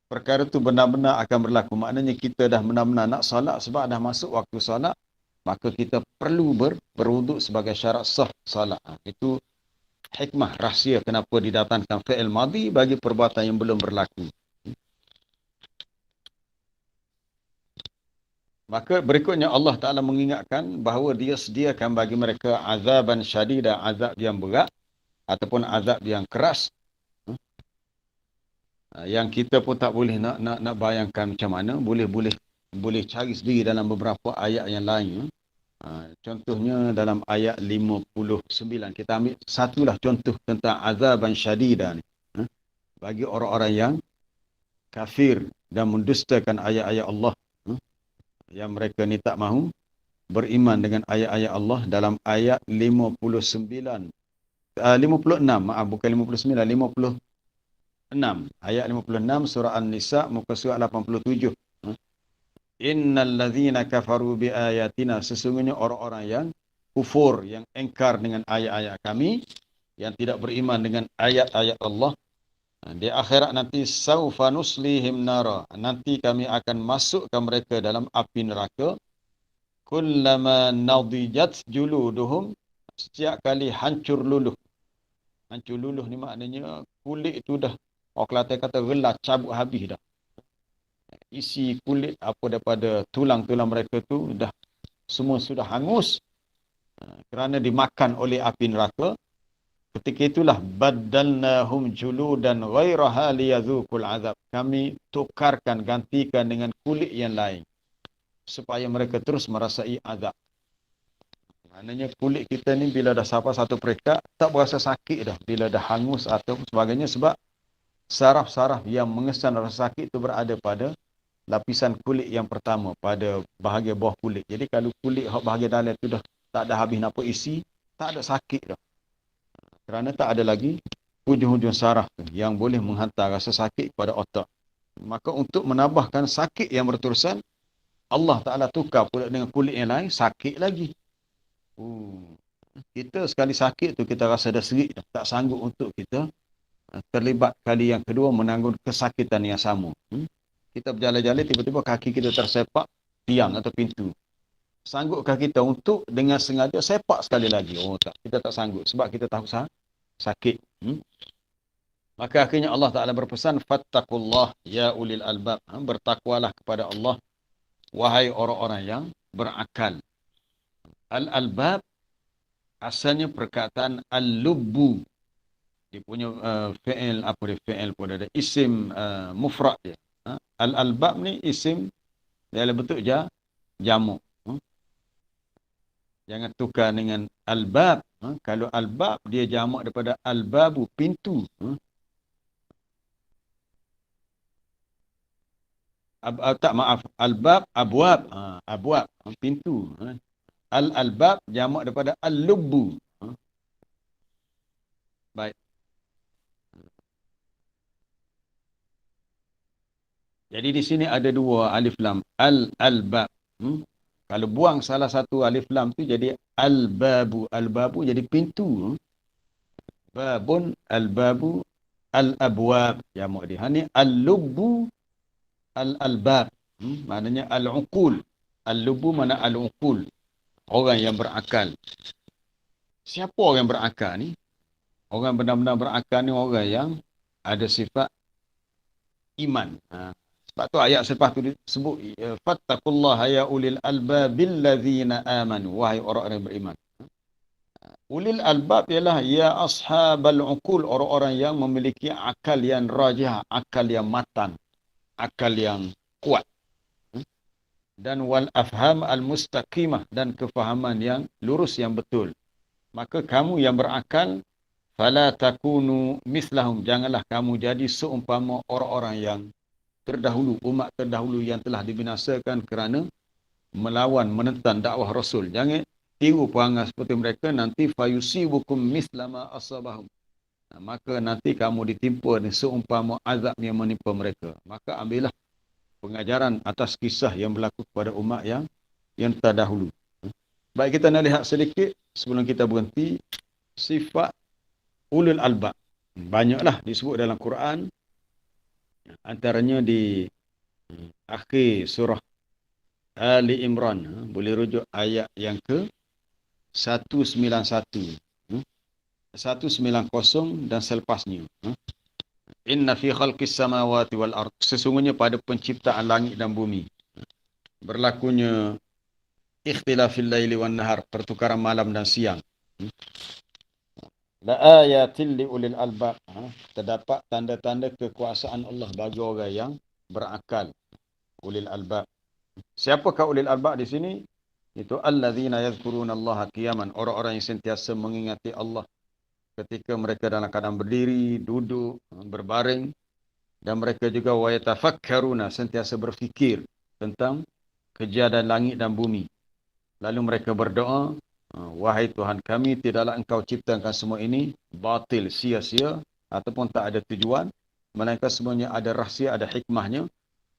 perkara itu benar-benar akan berlaku. Maknanya kita dah benar-benar nak salat sebab dah masuk waktu salat. Maka kita perlu berwuduk sebagai syarat sah salat. Itu hikmah, rahsia kenapa didatangkan fi'il madhi bagi perbuatan yang belum berlaku. Maka berikutnya Allah Ta'ala mengingatkan bahawa dia sediakan bagi mereka azaban syadidah, azab yang berat ataupun azab yang keras. Yang kita pun tak boleh nak bayangkan macam mana. Boleh cari sendiri dalam beberapa ayat yang lain. Contohnya dalam ayat 59. Kita ambil satulah contoh tentang azaban syadidah ni. Bagi orang-orang yang kafir dan mendustakan ayat-ayat Allah. Yang mereka ni tak mahu beriman dengan ayat-ayat Allah dalam ayat 56. Maaf, bukan 59, 56. Ayat 56 surah An-Nisa muka surat 87. Innal ladzina kafaru bi ayatina, sesungguhnya orang-orang yang kufur, yang engkar dengan ayat-ayat kami, yang tidak beriman dengan ayat-ayat Allah, di akhirat nanti saufa nuslihim nara, nanti kami akan masukkan mereka dalam api neraka. Kullama nadijat juluduhum, setiap kali hancur luluh. Hancur luluh ni maknanya kulit tu dah, orang Kelantan kata gelap, cabut habis dah. Isi kulit apa daripada tulang-tulang mereka tu dah semua sudah hangus kerana dimakan oleh api neraka. Ketika itulah baddalnahum juludan ghairaha liyadzuqul azab. Kami tukarkan, gantikan dengan kulit yang lain supaya mereka terus merasai azab. Maknanya kulit kita ni bila dah sampai satu peringkat tak berasa sakit dah bila dah hangus atau sebagainya, sebab saraf-saraf yang mengesan rasa sakit itu berada pada lapisan kulit yang pertama, pada bahagian bawah kulit. Jadi kalau kulit bahagian dalam tu dah tak ada habis nak isi, tak ada sakit dah. Kerana tak ada lagi hujung-hujung saraf yang boleh menghantar rasa sakit kepada otak. Maka untuk menambahkan sakit yang berterusan, Allah Ta'ala tukar pula dengan kulit yang lain, sakit lagi. Kita sekali sakit tu kita rasa dah serik, tak sanggup untuk kita terlibat kali yang kedua menanggung kesakitan yang sama. Kita berjalan-jalan, tiba-tiba kaki kita tersepak tiang atau pintu. Sangguppkah kita untuk dengan sengaja sepak sekali lagi? Tak, kita tak sanggup sebab kita tahu sakit. Maka akhirnya Allah Ta'ala berpesan, fattaqullah ya ulil albab. Bertakwalah kepada Allah, wahai orang-orang yang berakal. Al-albab asalnya perkataan al-lubbu. Dia punya fi'il, apa dia fi'il pun ada, isim mufrad dia. Al-albab ni isim dalam bentuk jamak. Jangan tukar dengan albab. Kalau albab dia jamak daripada albabu, pintu. Tak, maaf, albab abwab. Abwab, pintu. Al-albab jamak daripada al-lubbu. Baik. Jadi di sini ada dua alif lam. Al-albab. Kalau buang salah satu alif lam tu jadi al-babu. Al-babu jadi pintu. Babun, al-babu, al-abwab. Jamak dia. Ini al-lubbu, al-albab. Maknanya al-uqul. Al-lubbu mana al-uqul. Orang yang berakal. Siapa orang yang berakal ni? Orang benar-benar berakal ni orang yang ada sifat iman. Sebab tu ayat selepas tu disebut fattaqullaha ya ulil albabil ladzina amanu, wahai orang yang beriman. Ulil albab ialah ya ashabal uqul, orang-orang yang memiliki akal yang rajih, akal yang matang, akal yang kuat. Dan wal afham al mustaqimah, dan kefahaman yang lurus yang betul. Maka kamu yang berakal, fala takunu mislahum, janganlah kamu jadi seumpama orang-orang yang terdahulu, umat terdahulu yang telah dibinasakan kerana melawan, menentang dakwah Rasul. Jangan tiru perangai seperti mereka, nanti fayusibukum mislama asabahum. Maka nanti kamu ditimpa seumpama azab yang menimpa mereka. Maka ambillah pengajaran atas kisah yang berlaku kepada umat yang terdahulu. Baik, kita nak lihat sedikit sebelum kita berhenti sifat ulul albab. Banyaklah disebut dalam Quran. Antaranya di akhir surah Ali Imran. Boleh rujuk ayat yang ke 191. 190 dan selepasnya. Inna fi khalqis samawati wal ard. Sesungguhnya pada penciptaan langit dan bumi, berlakunya ikhtilafil laili wan nahar, pertukaran malam dan siang. La ayatil li ulil albab. Terdapat tanda-tanda kekuasaan Allah bagi orang yang berakal. Ulil albab. Siapakah ulil albab di sini? Itu allazina yadhkuruna Allah qiyaman, orang-orang yang sentiasa mengingati Allah ketika mereka dalam keadaan berdiri, duduk, berbaring, dan mereka juga wa yatafakkaruna, sentiasa berfikir tentang kejadian langit dan bumi. Lalu mereka berdoa, wahai Tuhan kami, tidaklah engkau ciptakan semua ini batil, sia-sia, ataupun tak ada tujuan, melainkan semuanya ada rahsia, ada hikmahnya.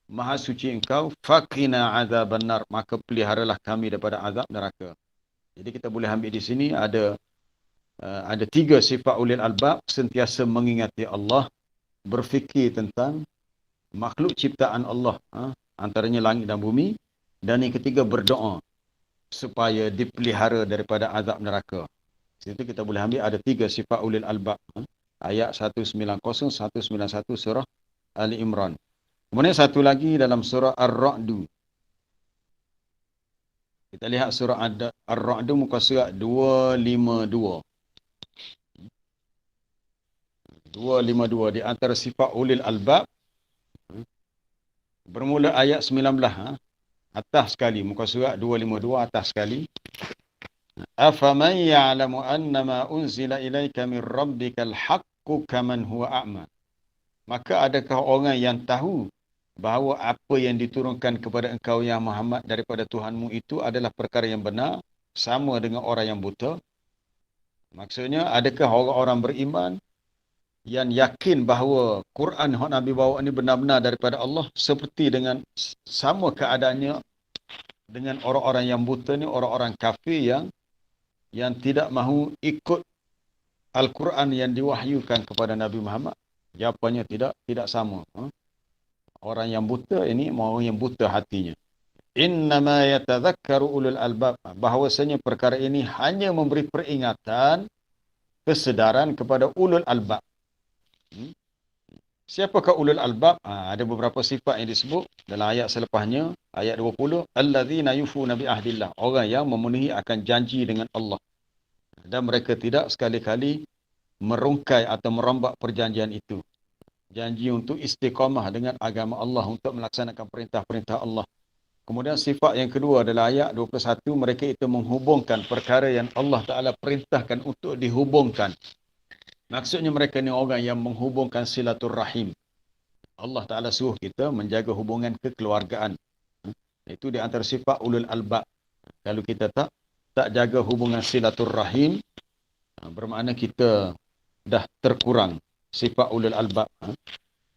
Maha suci engkau, faqina azaban nar, maka peliharalah kami daripada azab neraka. Jadi kita boleh ambil di sini ada 3 sifat ulil albab: sentiasa mengingati Allah, berfikir tentang makhluk ciptaan Allah, antaranya langit dan bumi, dan yang ketiga berdoa supaya dipelihara daripada azab neraka. Situ kita boleh ambil ada 3 sifat ulil albab. Ayat 190, 191 surah Ali Imran. Kemudian satu lagi dalam surah Ar-Ra'du. Kita lihat surah Ar-Ra'du muka surat 252. 252 di antara sifat ulil albab. Bermula ayat 19. Atas sekali, muka surat 252 atas sekali. Afaman ya'lamu annama unzila ilaika min rabbikal haqqu kaman huwa a'ma. Maka adakah orang yang tahu bahawa apa yang diturunkan kepada engkau ya Muhammad daripada Tuhanmu itu adalah perkara yang benar, sama dengan orang yang buta? Maksudnya, adakah orang-orang beriman yang yakin bahawa Quran yang Nabi bawa ini benar-benar daripada Allah, seperti dengan sama keadaannya dengan orang-orang yang buta ni, orang-orang kafir yang tidak mahu ikut Al-Quran yang diwahyukan kepada Nabi Muhammad? Jawapannya tidak sama. Orang yang buta ini orang yang buta hatinya. Innama yatadhakkaru ulul albab. Bahawasanya perkara ini hanya memberi peringatan, kesedaran kepada ulul albab. Siapakah ulul albab? Ada beberapa sifat yang disebut dalam ayat selepasnya, ayat 20. Allazina yufuna bi ahdillah. Orang yang memenuhi akan janji dengan Allah. Dan mereka tidak sekali-kali merungkai atau merombak perjanjian itu. Janji untuk istiqamah dengan agama Allah, untuk melaksanakan perintah-perintah Allah. Kemudian sifat yang kedua adalah ayat 21. Mereka itu menghubungkan perkara yang Allah Ta'ala perintahkan untuk dihubungkan. Maksudnya mereka ni orang yang menghubungkan silaturrahim. Allah Ta'ala suruh kita menjaga hubungan kekeluargaan. Itu di antara sifat ulul albab. Kalau kita tak jaga hubungan silaturrahim, bermakna kita dah terkurang sifat ulul albab.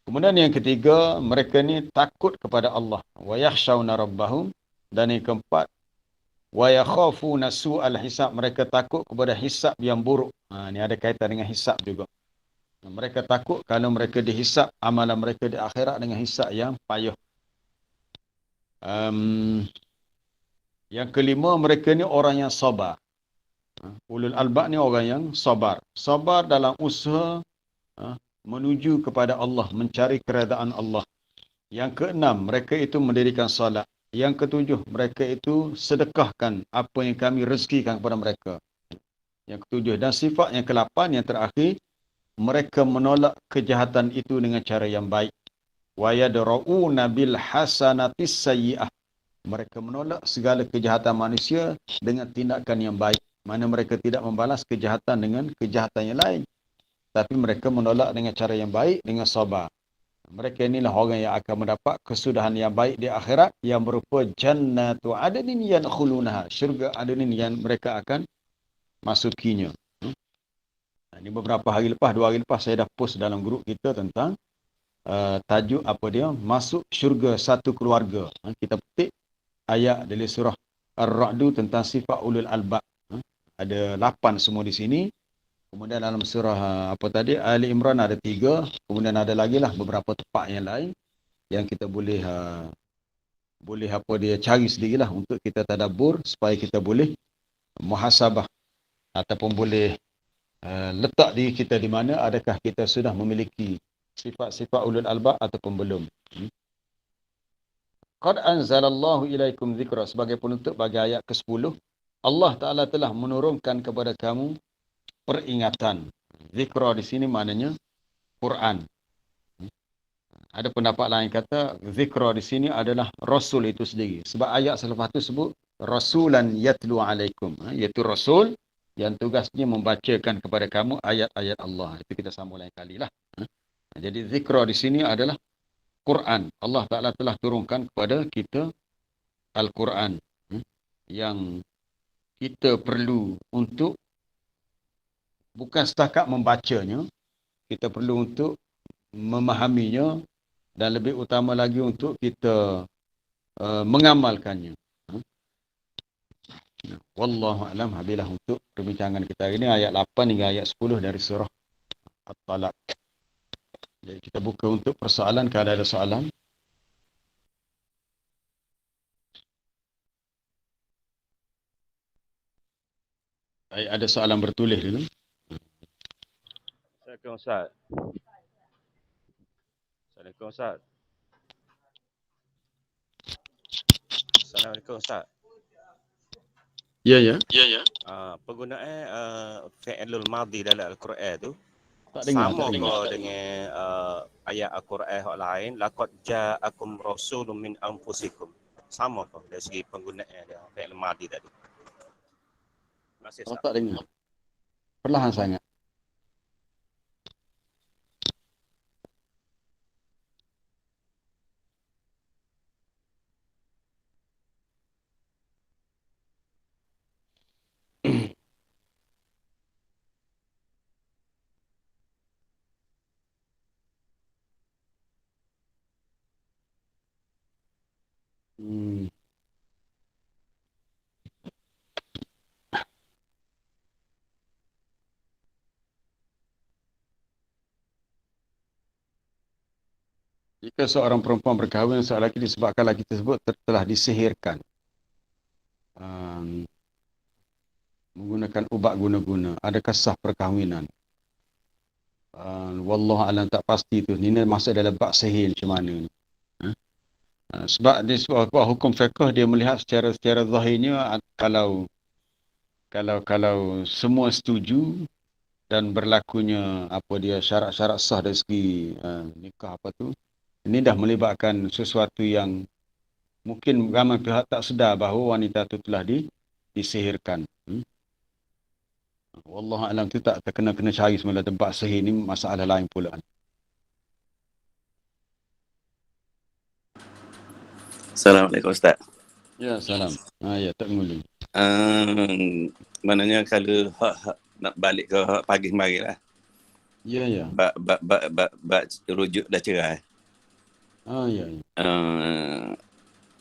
Kemudian yang ketiga, mereka ni takut kepada Allah. Wa yakhshawna rabbahum. Dan yang keempat, wa yakhafuna su'al hisab. Mereka takut kepada hisab yang buruk. Ni ada kaitan dengan hisab juga. Mereka takut kalau mereka dihisab amalan mereka di akhirat dengan hisab yang payah. Yang kelima, mereka ni orang yang sabar. Ulul albab ni orang yang sabar. Sabar dalam usaha menuju kepada Allah, mencari keredaan Allah. Yang keenam, mereka itu mendirikan salat. Yang ketujuh, mereka itu sedekahkan apa yang kami rezekikan kepada mereka. Yang ketujuh. Dan sifat yang ke-8 yang terakhir, mereka menolak kejahatan itu dengan cara yang baik. Wa yadra'una bil hasanatis sayyi'ah. Mereka menolak segala kejahatan manusia dengan tindakan yang baik. Mana mereka tidak membalas kejahatan dengan kejahatan yang lain. Tapi mereka menolak dengan cara yang baik, dengan sabar. Mereka inilah orang yang akan mendapat kesudahan yang baik di akhirat, yang berupa jannatu adnin yadkhulunaha. Syurga adnin yang mereka akan masukinya. Ini beberapa hari lepas, 2 hari lepas saya dah post dalam grup kita tentang tajuk apa dia, masuk syurga satu keluarga. Kita petik ayat dari surah Ar-Ra'du tentang sifat ulul albab. Ada 8 semua di sini. Kemudian dalam surah apa tadi, Ali Imran ada 3. Kemudian ada lagi lah beberapa tempat yang lain yang kita boleh apa dia cari sendirilah untuk kita tadabbur supaya kita boleh muhasabah ataupun boleh letak diri kita di mana, adakah kita sudah memiliki sifat-sifat ulul albab ataupun belum. Qad anzalallahu ilaikum dzikra, sebagai penutup bagi ayat ke-10, Allah Ta'ala telah menurunkan kepada kamu peringatan. Zikra di sini maknanya Quran. Ada pendapat lain kata zikra di sini adalah Rasul itu sendiri. Sebab ayat selepas itu sebut Rasulan yatlu alaikum. Iaitu Rasul yang tugasnya membacakan kepada kamu ayat-ayat Allah. Itu kita sambung lain kali lah. Jadi zikra di sini adalah Quran. Allah Ta'ala telah turunkan kepada kita Al-Quran. Yang kita perlu untuk bukan setakat membacanya, kita perlu untuk memahaminya dan lebih utama lagi untuk kita mengamalkannya. Wallahu a'lam. Habislah untuk perbincangan kita hari ini, ayat 8 hingga ayat 10 dari surah At-Talaq. Jadi kita buka untuk persoalan kalau ada soalan. Ada soalan bertulis dulu. Assalamualaikum Ustaz. Assalamualaikum Ustaz. Assalamualaikum Ustaz. Ya, ya. Penggunaan fi'lul madhi dalam Al-Quran tu Tak dengar, sama tak dengar. ke dengan ayat Al-Quran yang lain, laqad ja'akum rasulun min anfusikum. Sama ke dari segi penggunaan dia fi'lul madhi tadi? Terima kasih Ustaz. Tak dengar. Perlahan sangat. Jika seorang perempuan berkahwin dengan seorang lelaki disebabkan lelaki tersebut telah disihirkan, menggunakan ubat guna-guna, adakah sah perkahwinan? Wallahu a'lam, tak pasti tu. Ini masuk dalam bab sihir macam mana ni. Sebab di sebab hukum fiqh dia melihat secara zahirnya, kalau semua setuju dan berlakunya apa dia syarat-syarat sah dari segi nikah apa tu, ini dah melibatkan sesuatu yang mungkin ramai pihak tak sedar bahawa wanita itu telah disihirkan. Wallahu a'lam, tu tak kena cari semula tempat sihir ni, masalah lain pula. Assalamualaikum Ustaz. Ya, salam. Ya, tak ngulu. Maknanya kalau nak balik ke pagi kemarin lah. Ya. Bak rujuk dah cerai. Ya.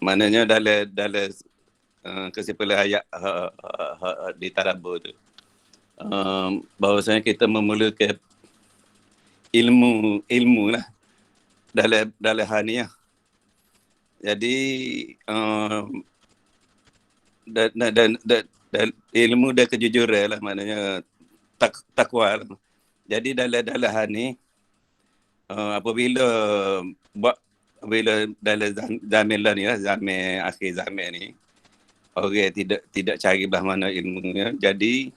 Maknanya dalam kesimpulan ayat di tadabbur tu, bahawasanya kita memerlukan ilmu lah dalam hal ni lah. Jadi dan ilmu dan kejujuran lah, maknanya takwa lah. Jadi dalam hal ni, apabila dalam zaman lah ni lah, zaman akhir zaman ni, orang tidak cari belah mana ilmunya. Jadi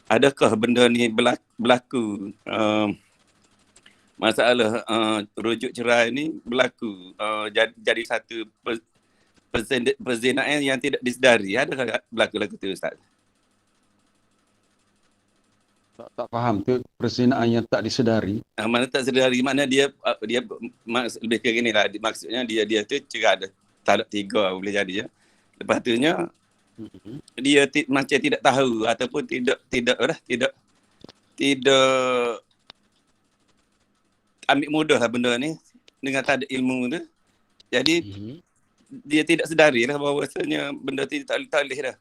adakah benda ni berlaku masalah rujuk cerai ni berlaku jadi satu perzinaan yang tidak disedari. Adakah berlaku tu Ustaz? Tak faham tu perzinaan yang tak disedari. Mana tak sedari, mana dia lebih ke gini lah, maksudnya dia tu cerai ada talak 3 boleh jadi ya. Lepas tu nya dia macam tidak tahu ataupun tidak ambil mudah lah benda ni dengan tak ada ilmu tu. Jadi dia tidak sedari lah bahawasanya benda tu tak boleh dah.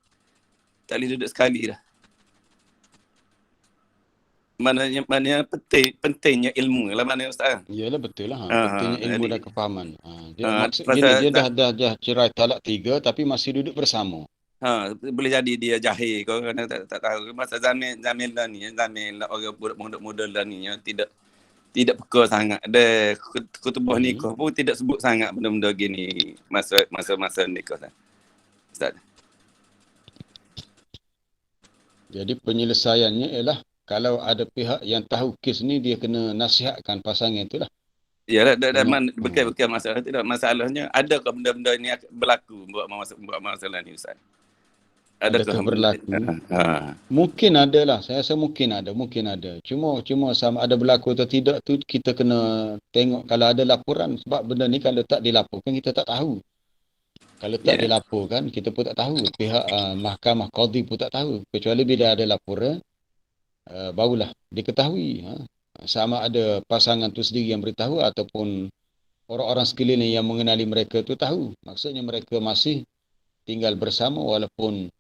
Tak boleh duduk sekali dah. Maknanya pentingnya ilmu lah mana Ustaz. Iyalah betul lah. Pentingnya ilmu dan kefahaman. Dia maksud pasal gini, dia dah cerai talak 3 tapi masih duduk bersama. Boleh jadi dia jahil kau kan tak tahu. Masa zaman lah ni, zaman lah orang budak muda lah ni yang tidak peka sangat. Ada kutubah nikah pun tidak sebut sangat benda-benda gini masa nikah Ustaz. Jadi penyelesaiannya ialah kalau ada pihak yang tahu kes ni, dia kena nasihatkan pasangan itulah. Ya, bukan masalah tidak. Masalahnya adakah benda-benda ni berlaku buat masalah ni Ustaz? Adakah berlaku? Mungkin ada lah. Saya rasa mungkin ada. Cuma sama ada berlaku atau tidak tu kita kena tengok kalau ada laporan. Sebab benda ni kalau tak dilaporkan kita tak tahu. Kalau tak dilaporkan kita pun tak tahu. Pihak mahkamah qadhi pun tak tahu. Kecuali bila ada laporan, barulah diketahui. Sama ada pasangan tu sendiri yang beritahu ataupun orang-orang sekeliling yang mengenali mereka tu tahu. Maksudnya mereka masih tinggal bersama walaupun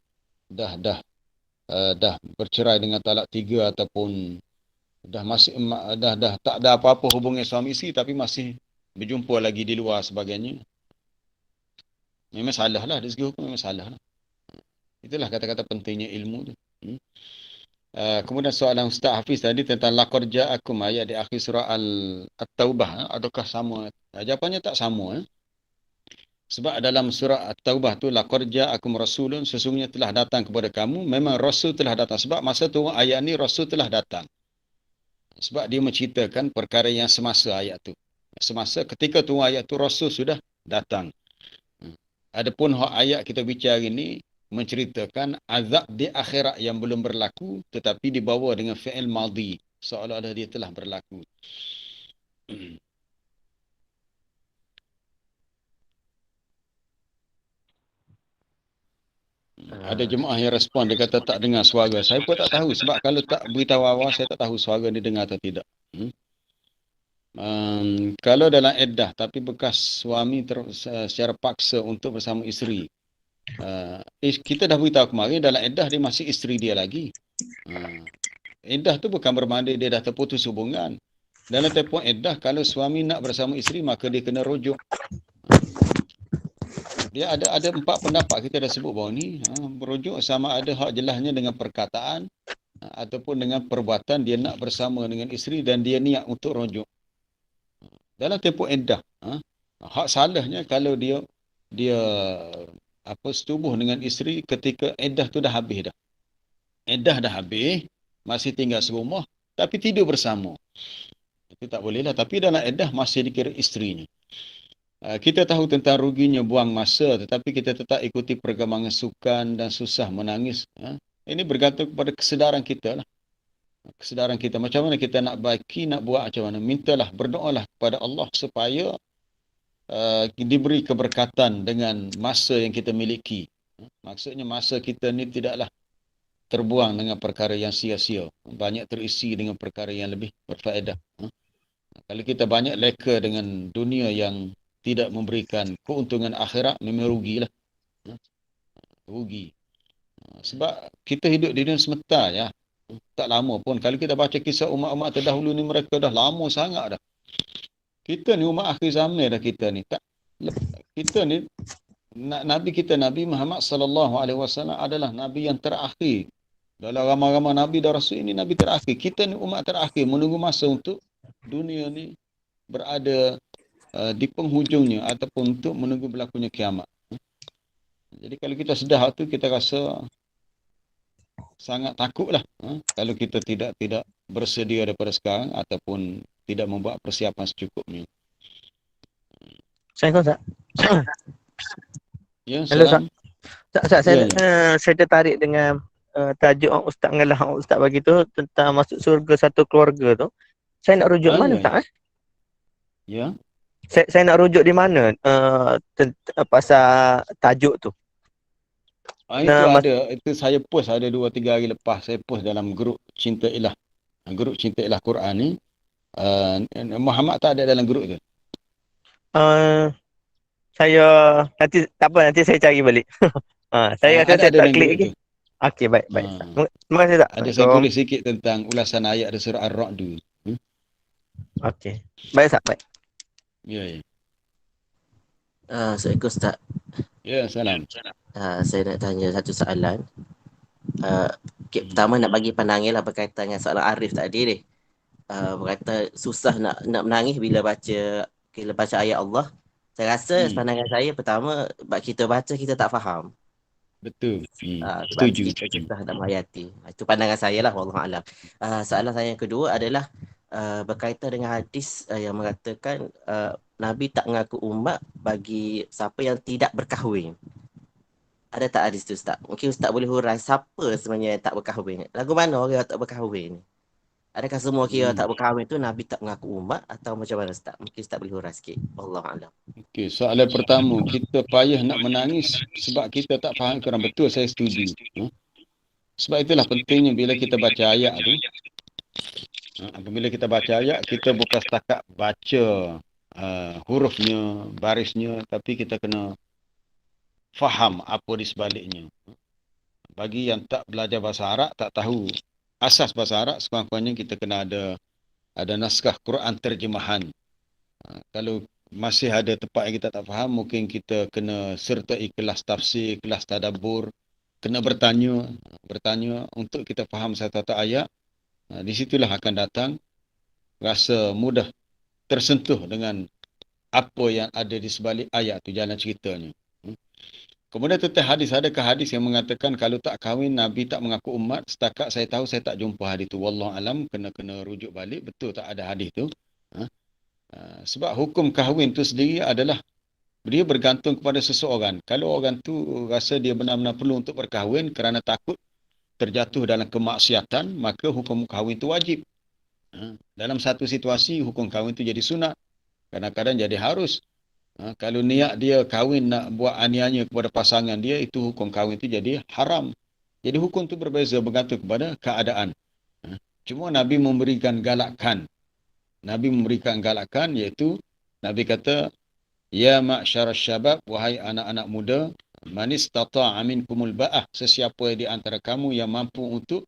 dah bercerai dengan talak 3 ataupun dah tak ada apa-apa hubungan suami isteri tapi masih berjumpa lagi di luar sebagainya. Memang salah lah, dari segi hukum memang salah lah. Itulah kata-kata pentingnya ilmu tu. Kemudian soalan Ustaz Hafiz tadi tentang laqad ja'akum, ayat di akhir surah At-Taubah, adakah sama? Jawapannya tak sama. Sebab dalam surah At-Taubah tu laqad ja'akum rasulun, sesungguhnya telah datang kepada kamu. Memang rasul telah datang. Sebab masa tu ayat ni rasul telah datang. Sebab dia menceritakan perkara yang semasa ayat tu. Semasa ketika tu ayat tu rasul sudah datang. Adapun ayat kita bicara ini menceritakan azab di akhirat yang belum berlaku tetapi dibawa dengan fi'il madhi, seolah-olah dia telah berlaku. Ada jemaah yang respon, dia kata tak dengar suara. Saya pun tak tahu sebab kalau tak beritahu awal saya tak tahu suara ni dengar atau tidak. Kalau dalam iddah tapi bekas suami secara paksa untuk bersama isteri, kita dah beritahu kemarin dalam iddah dia masih isteri dia lagi. Iddah tu bukan bermakna dia dah terputus hubungan. Dalam tempoh iddah, kalau suami nak bersama isteri maka dia kena rujuk. Dia ada 4 pendapat kita dah sebut bawah ni. Merujuk sama ada hak jelasnya dengan perkataan ataupun dengan perbuatan dia nak bersama dengan isteri dan dia niat untuk rujuk. Dalam tempoh iddah, hak salahnya kalau dia setubuh dengan isteri ketika iddah tu dah habis dah. Iddah dah habis, masih tinggal serumah tapi tidur bersama. Itu tak boleh lah. Tapi dalam iddah masih dikira isterinya. Kita tahu tentang ruginya buang masa tetapi kita tetap ikuti perkembangan sukan dan susah menangis. Ini bergantung kepada kesedaran kita lah. Kesedaran kita. Macam mana kita nak baiki, nak buat macam mana. Mintalah, berdoalah kepada Allah supaya diberi keberkatan dengan masa yang kita miliki. Maksudnya masa kita ni tidaklah terbuang dengan perkara yang sia-sia. Banyak terisi dengan perkara yang lebih berfaedah. Kalau kita banyak leka dengan dunia yang tidak memberikan keuntungan akhirat, memang rugilah. Rugi. Sebab kita hidup di dunia sementara ya. Tak lama pun. Kalau kita baca kisah umat-umat terdahulu ni, mereka dah lama sangat dah. Kita ni umat akhir zaman dah kita ni. Kita ni, Nabi kita, Nabi Muhammad SAW adalah Nabi yang terakhir. Dalam ramai-ramai Nabi dan Rasul ini, Nabi terakhir. Kita ni umat terakhir menunggu masa untuk dunia ni berada di penghujungnya ataupun untuk menunggu berlakunya kiamat. Jadi kalau kita sedar tu, kita rasa sangat takutlah kalau kita tidak bersedia daripada sekarang ataupun tidak membuat persiapan secukupnya. Assalamualaikum, Ustaz. Ya, Hello, Ustaz. salam. Ustaz, Ya, saya tertarik dengan tajuk yang Ustaz Ngalah Ustaz bagi tu tentang masuk surga satu keluarga tu. Saya nak rujuk mana, ya. Ustaz? Ya. Saya nak rujuk di mana pasal tajuk tu. Itu ada, itu saya post ada 2-3 hari lepas, saya post dalam grup Cinta Ilah. Grup Cinta Ilah Quran ni. Muhammad tak ada dalam grup tu. Saya nanti tak apa, nanti saya cari balik. Saya rasa saya tak klik lagi. Okey, baik. Terima kasih, Ustaz. Ada saya tulis sikit tentang ulasan ayat dari surah Ar-Ra'd. Okey. Baik, Ustaz, baik. Ya. Assalamualaikum, Ustaz. Ya, salam. Saya nak tanya satu soalan. Pertama nak bagi pandangan lah berkaitan dengan soalan Arif tadi ni. Berkata susah nak menangis bila baca ayat Allah. Saya rasa pandangan saya pertama, kita baca kita tak faham. Betul. Sebab kita susah nak menghayati. Itu pandangan saya lah, wallahualam. Soalan saya yang kedua adalah berkaitan dengan hadis yang mengatakan Nabi tak mengaku umat bagi siapa yang tidak berkahwin. Ada tak hadis tu, Ustaz? Mungkin Ustaz boleh hurai siapa sebenarnya yang tak berkahwin? Lagu mana orang yang tak berkahwin? Adakah semua kira tak berkahwin tu Nabi tak mengaku umat atau macam mana, Ustaz? Mungkin Ustaz boleh hurai sikit. Wallahualam. Okey, soalan pertama, kita payah nak menangis sebab kita tak faham Quran. Betul, saya setuju. Sebab itulah pentingnya bila kita baca ayat tu. Apabila kita baca ayat, kita bukan setakat baca hurufnya, barisnya, tapi kita kena faham apa di sebaliknya. Bagi yang tak belajar bahasa Arab, tak tahu asas bahasa Arab, sekurang-kurangnya kita kena ada naskah Quran terjemahan. Kalau masih ada tempat yang kita tak faham, mungkin kita kena sertai kelas tafsir, kelas tadabbur, kena bertanya untuk kita faham satu-satu ayat. Di situlah akan datang rasa mudah tersentuh dengan apa yang ada di sebalik ayat tu, jalan ceritanya. Kemudian tentang hadis, adakah hadis yang mengatakan kalau tak kahwin Nabi tak mengaku umat? Setakat saya tahu, saya tak jumpa hadis tu. Wallahualam, kena rujuk balik. Betul tak ada hadis tu. Sebab hukum kahwin tu sendiri adalah dia bergantung kepada seseorang. Kalau orang tu rasa dia benar-benar perlu untuk berkahwin kerana takut terjatuh dalam kemaksiatan, maka hukum kahwin tu wajib. Dalam satu situasi, hukum kahwin tu jadi sunat. Kadang-kadang jadi harus. Kalau niat dia kahwin nak buat aniaya kepada pasangan dia, itu hukum kahwin itu jadi haram. Jadi hukum itu berbeza bergantung kepada keadaan. Cuma Nabi memberikan galakan. Iaitu Nabi kata, ya ma'syar syabab, wahai anak-anak muda, man istata'a minkumul ba'ah, sesiapa di antara kamu yang mampu untuk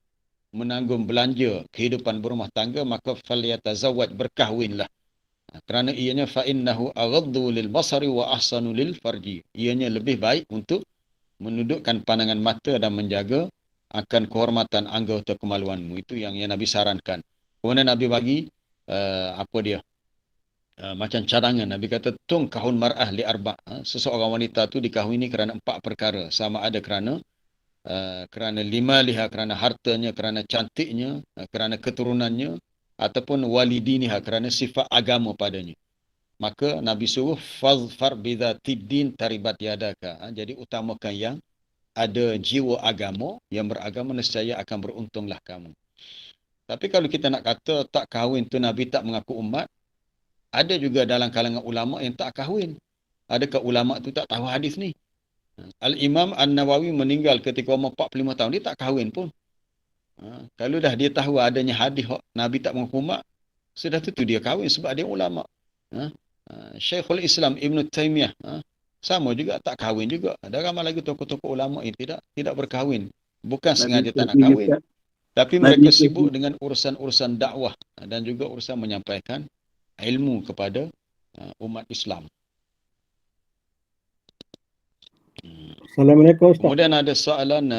menanggung belanja kehidupan berumah tangga, maka falyatazawwaj, berkahwinlah. Kerana ianya fa'innahu aghaddu lil basari wa ahsanu lil farji. Ianya lebih baik untuk menundukkan pandangan mata dan menjaga akan kehormatan anggota kemaluanmu. Itu yang Nabi sarankan. Kemudian Nabi bagi macam cadangan. Nabi kata tungkahul mar'ah li arba'. Seseorang wanita tu dikahwini kerana 4 perkara. Sama ada kerana limaliha, kerana hartanya, kerana cantiknya, kerana keturunannya, ataupun walidiniha, kerana sifat agama padanya. Maka Nabi suruh fazfar bidzatiddin taribat yadaka. Jadi utamakan yang ada jiwa agama, yang beragama, nescaya akan beruntunglah kamu. Tapi kalau kita nak kata tak kahwin tu Nabi tak mengaku umat, ada juga dalam kalangan ulama yang tak kahwin. Adakah ulama tu tak tahu hadis ni? Al-Imam An-Nawawi meninggal ketika umur 45 tahun, dia tak kahwin pun. Kalau dah dia tahu adanya hadis Nabi tak mengaku umat, sudah tentu dia kahwin sebab dia ulama. Syekhul Islam Ibn Taymiyah sama juga tak kahwin juga. Ada ramai lagi tokoh-tokoh ulama yang tidak berkahwin. Bukan sengaja tak nak kahwin, tapi mereka sibuk dengan urusan-urusan dakwah dan juga urusan menyampaikan ilmu kepada umat Islam. Assalamualaikum, Ustaz. Kemudian ada soalan,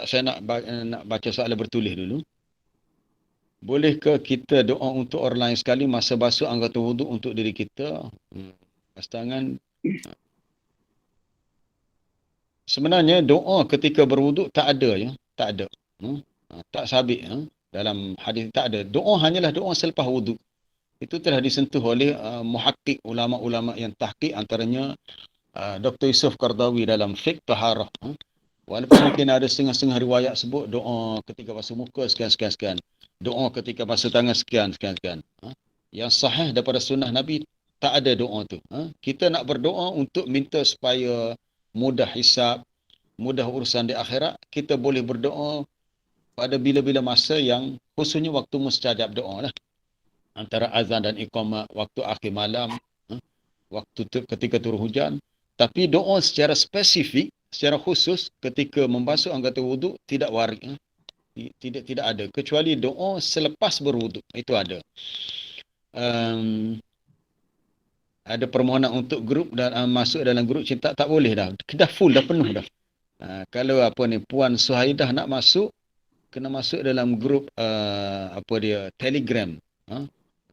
saya nak baca soalan bertulis dulu. Bolehkah kita doa untuk orang lain sekali masa basuh anggota wuduk untuk diri kita? Pastangan. Sebenarnya doa ketika berwuduk tak ada, ya. Tak ada. Tak sabit. Dalam hadis tak ada. Doa hanyalah doa selepas wuduk. Itu telah disentuh oleh muhakkik, ulama-ulama yang tahqiq, antaranya Dr. Yusuf Qardawi dalam Fiqh Taharah. Walaupun mungkin ada setengah-setengah riwayat sebut doa ketika basuh muka sekian. Doa ketika basuh tangan sekian. Yang sahih daripada sunnah Nabi tak ada doa tu. Kita nak berdoa untuk minta supaya mudah hisab, mudah urusan di akhirat. Kita boleh berdoa pada bila-bila masa yang khususnya waktu mustajab doa lah. Antara azan dan iqamah, waktu akhir malam, waktu ketika turun hujan. Tapi doa secara spesifik, secara khusus ketika membasuh anggota wuduk tidak warid. Tidak ada. Kecuali doa selepas berwuduk. Itu ada. Ada permohonan untuk grup dan masuk dalam grup cinta tak boleh dah. Dah full, dah penuh dah. Kalau Puan Suhaidah nak masuk, kena masuk dalam grup Telegram.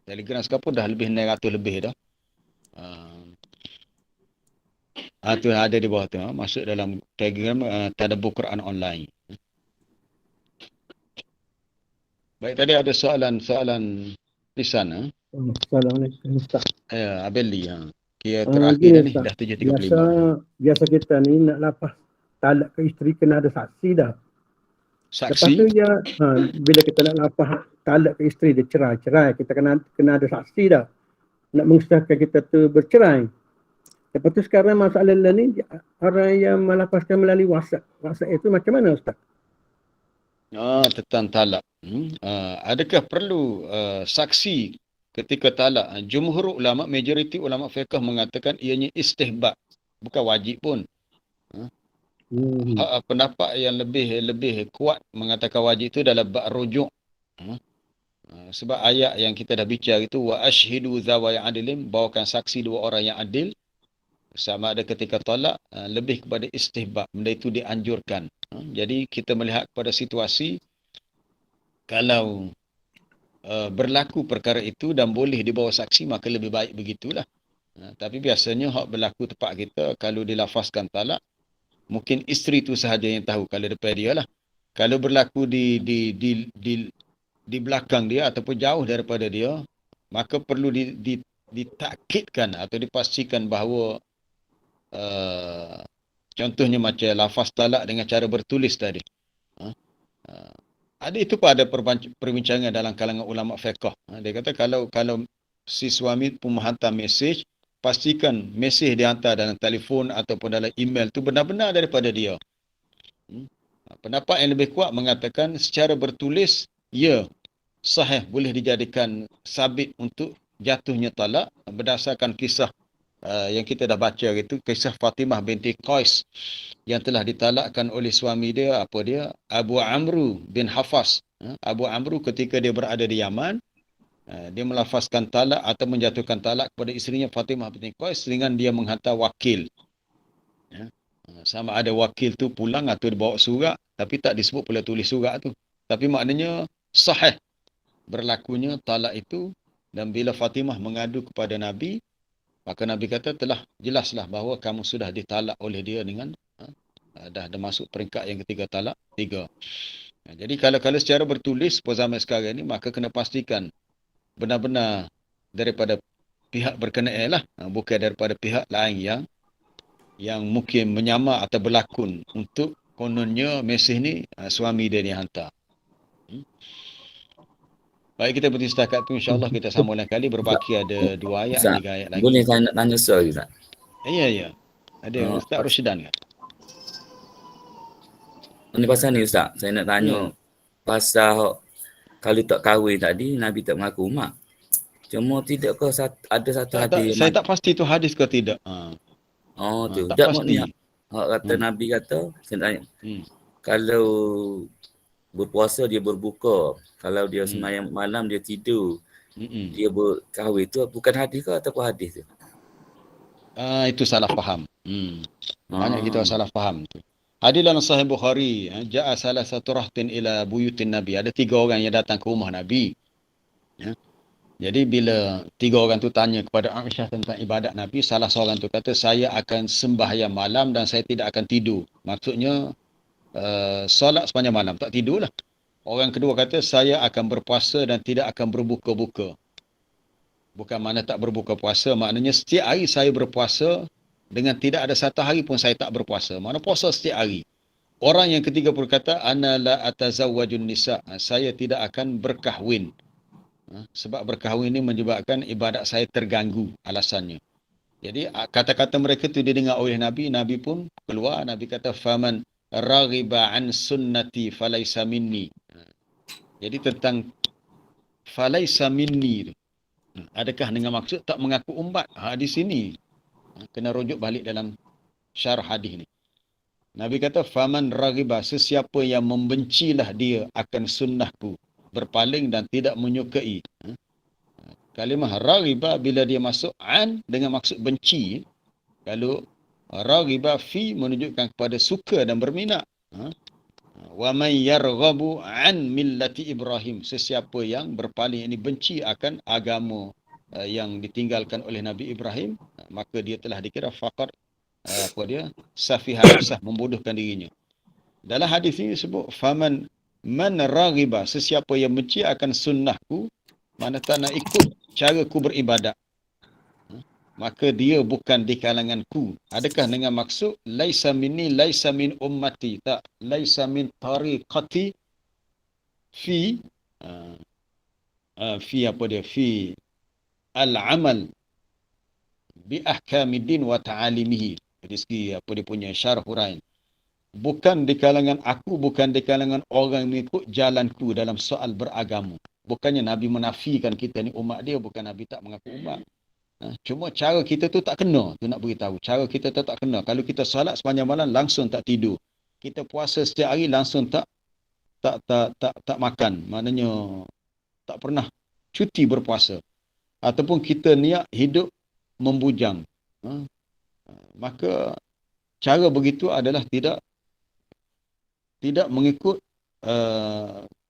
Telegram sekarang pun dah lebih 900 lebih dah. Tu ada di bawah tu. Masuk dalam Telegram Tadabbur Quran online. Baik, tadi ada soalan lisan. Assalamualaikum Ustaz. Abeli. Kira terakhir ni dah 7.35. Biasa kita ni nak lapar talak ke isteri kena ada saksi dah. Lepas Saksi? tu bila kita nak lapar talak ke isteri dia cerai, kita kena ada saksi dah. Nak mengesahkan kita tu bercerai. Lepas tu sekarang masalah ni orang yang melapaskan melalui WhatsApp. WhatsApp itu macam mana Ustaz? Tentang talak. Adakah perlu saksi ketika talak? Jumhur ulama, majoriti ulama fiqh mengatakan ianya istihbab, bukan wajib pun. Pendapat yang lebih kuat mengatakan wajib itu dalam bab rujuk. Sebab ayat yang kita dah bicara itu, wa ashhidu zawai adilin, bawakan saksi dua orang yang adil. Sama ada ketika talak, lebih kepada istihbab, benda itu dianjurkan. Jadi kita melihat kepada situasi, kalau berlaku perkara itu dan boleh dibawa saksi, maka lebih baik begitulah. Tapi biasanya hak berlaku tempat kita, kalau dilafazkan talak, mungkin isteri itu sahaja yang tahu kalau depan dia lah. Kalau berlaku di belakang dia ataupun jauh daripada dia, maka perlu ditakkidkan atau dipastikan bahawa contohnya macam lafaz talak dengan cara bertulis tadi. Ada itu pun ada perbincangan dalam kalangan ulama fiqh. Dia kata kalau si suami pun menghantar mesej, pastikan mesej dihantar dalam telefon ataupun dalam email tu benar-benar daripada dia. Pendapat yang lebih kuat mengatakan secara bertulis, ya, sahih, boleh dijadikan sabit untuk jatuhnya talak berdasarkan kisah yang kita dah baca itu, kisah Fatimah binti Qais yang telah ditalakkan oleh suami dia, Abu Amru bin Hafas. Abu Amru ketika dia berada di Yaman, dia melafazkan talak atau menjatuhkan talak kepada isterinya Fatimah binti Qais dengan dia menghantar wakil. Sama ada wakil tu pulang atau dibawa surat, tapi tak disebut pula tulis surat tu. Tapi maknanya sahih berlakunya talak itu, dan bila Fatimah mengadu kepada Nabi, maka Nabi kata telah jelaslah bahawa kamu sudah ditalak oleh dia dengan dah masuk peringkat yang ketiga, talak 3. Jadi kalau secara bertulis pada zaman sekarang ni, maka kena pastikan benar-benar daripada pihak berkenaan lah, bukan daripada pihak lain yang mungkin menyamar atau berlakon untuk kononnya mesej ni suami dia ni hantar. Baik, kita berhenti setakat tu, insyaAllah kita sambung lain kali. Berbaki ada 2 ayat, 3 ayat lagi. Boleh saya nak tanya soal Ustaz? Ya. Ada Ustaz Roshidan kan? Ini pasal ni Ustaz, saya nak tanya pasal kalau tak kahwin tadi, Nabi tak mengaku mak. Cuma tidak ke ada satu hadis. Saya tak pasti tu hadis ke tidak. Tu. Tak pasti. Kata Nabi kata, saya nak tanya. Kalau berpuasa dia berbuka, kalau dia sembahyang malam dia tidur, dia berkahwin, tu bukan hadis ke ataupun hadis tu? Itu salah faham. Banyak kita salah faham tu. Hadis dalam Sahih Bukhari, ja'a salah satu rahtin ila buyutin Nabi. Ada 3 orang yang datang ke rumah Nabi. Jadi bila 3 orang tu tanya kepada Aisyah tentang ibadat Nabi, salah seorang tu kata, saya akan sembahyang malam dan saya tidak akan tidur. Maksudnya solat sepanjang malam, tak tidurlah. Orang kedua kata, saya akan berpuasa dan tidak akan berbuka-buka. Bukan makna tak berbuka puasa, maknanya setiap hari saya berpuasa dengan tidak ada satu hari pun saya tak berpuasa. Makna puasa setiap hari. Orang yang ketiga pun kata, ana la atazawwajun nisa. Saya tidak akan berkahwin. Sebab berkahwin ini menyebabkan ibadat saya terganggu alasannya. Jadi kata-kata mereka itu didengar oleh Nabi. Nabi pun keluar. Nabi kata, faman raghiba an sunnati falaysa minni. Jadi tentang falaysa minni itu, adakah dengan maksud tak mengaku umat? Di sini kena rujuk balik dalam syarah hadis ni. Nabi kata, faman raghiba, sesiapa yang membencilah dia akan sunnahku, berpaling dan tidak menyukai. Kalimah raghiba bila dia masuk an dengan maksud benci. Kalau raghiba fi menunjukkan kepada suka dan berminat. Wa man yarghabu an millati Ibrahim, sesiapa yang berpaling, ini benci akan agama yang ditinggalkan oleh Nabi Ibrahim, maka dia telah dikira faqad safihan nafsah, membodohkan dirinya. Dalam hadis ini disebut faman raghiba, sesiapa yang benci akan sunnahku, mana tak nak ikut caraku beribadat, maka dia bukan di kalanganku. Adakah dengan maksud laisa minni, laisa min ummati? Tak, laisa min tariqati fi fi al-amal bi ahkamiddin wa ta'alimihi. Dari segi apa dia punya syarah hurain. Bukan di kalangan aku, bukan di kalangan orang mengikut jalanku dalam soal beragama. Bukannya Nabi menafikan kita ni umat dia, bukan Nabi tak mengaku umat. Cuma cara kita tu tak kena, tu nak beritahu. Cara kita tu tak kena. Kalau kita solat sepanjang malam langsung tak tidur. Kita puasa setiap hari langsung tak makan. Maknanya tak pernah cuti berpuasa. Ataupun kita niat hidup membujang. Maka cara begitu adalah tidak mengikut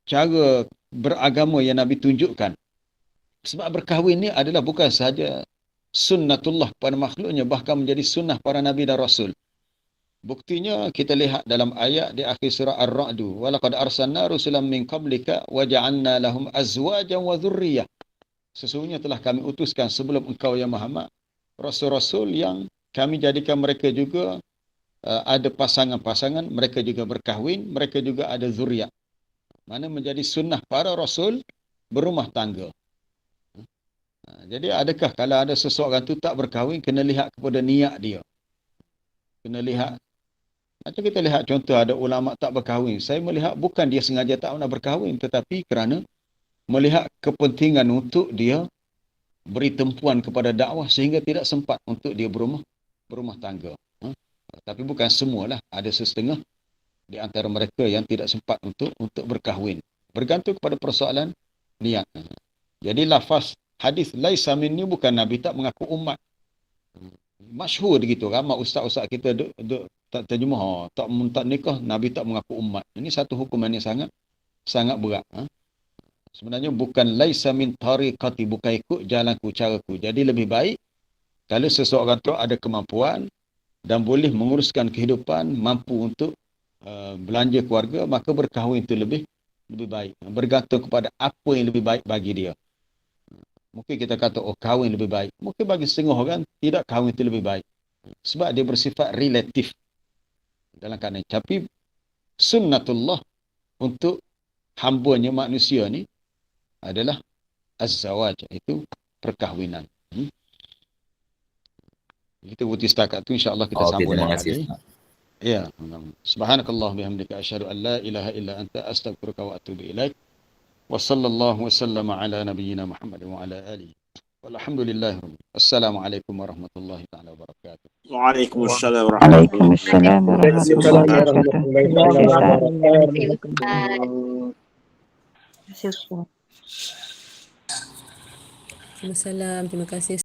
cara beragama yang Nabi tunjukkan. Sebab berkahwin ni adalah bukan sahaja sunnatullah pada makhluknya, bahkan menjadi sunnah para Nabi dan Rasul. Buktinya kita lihat dalam ayat di akhir surah Ar-Ra'du. Walaqad arsalna rusulan min qablika wa ja'alna lahum azwajan wa dhurriyyah. Sesungguhnya telah kami utuskan sebelum engkau ya Muhammad rasul-rasul yang kami jadikan mereka juga ada pasangan-pasangan, mereka juga berkahwin, mereka juga ada zuriat. Mana menjadi sunnah para rasul berumah tangga. Jadi adakah kalau ada seseorang tu tak berkahwin, kena lihat kepada niat dia. Kena lihat. Macam kita lihat contoh ada ulama tak berkahwin. Saya melihat bukan dia sengaja tak nak berkahwin, tetapi kerana melihat kepentingan untuk dia beri tempuan kepada dakwah sehingga tidak sempat untuk dia berumah tangga. Tapi bukan semualah, ada setengah di antara mereka yang tidak sempat untuk berkahwin. Bergantung kepada persoalan niat. Jadi lafaz hadis laisa minni bukan Nabi tak mengaku umat. Masyhur begitu, ramai ustaz-ustaz kita tak terjemah, tak nikah Nabi tak mengaku umat. Ini satu hukuman yang sangat berat. Sebenarnya bukan laisa min tariqati, bukan ikut jalanku, caraku. Jadi lebih baik kalau seseorang tu ada kemampuan dan boleh menguruskan kehidupan, mampu untuk belanja keluarga, maka berkahwin itu lebih baik. Bergantung kepada apa yang lebih baik bagi dia. Mungkin kita kata, oh kahwin lebih baik. Mungkin bagi setengah orang, tidak kahwin itu lebih baik. Sebab dia bersifat relatif dalam keadaan. Tapi sunnatullah untuk hambanya manusia ni adalah az-zawaj, itu perkahwinan. Kita berhenti setakat tu, insya-Allah kita sambung lagi. Ya, subhanakallah bihamdika asyhadu an la ilaha illa anta astaghfiruka wa atubu ilaik. Wa sallallahu wasallama ala nabiyyina Muhammad wa ala alihi. Walhamdulillah. Assalamualaikum warahmatullahi taala wabarakatuh. Waalaikumsalam warahmatullahi wabarakatuh. Waalaikumsalam, terima kasih.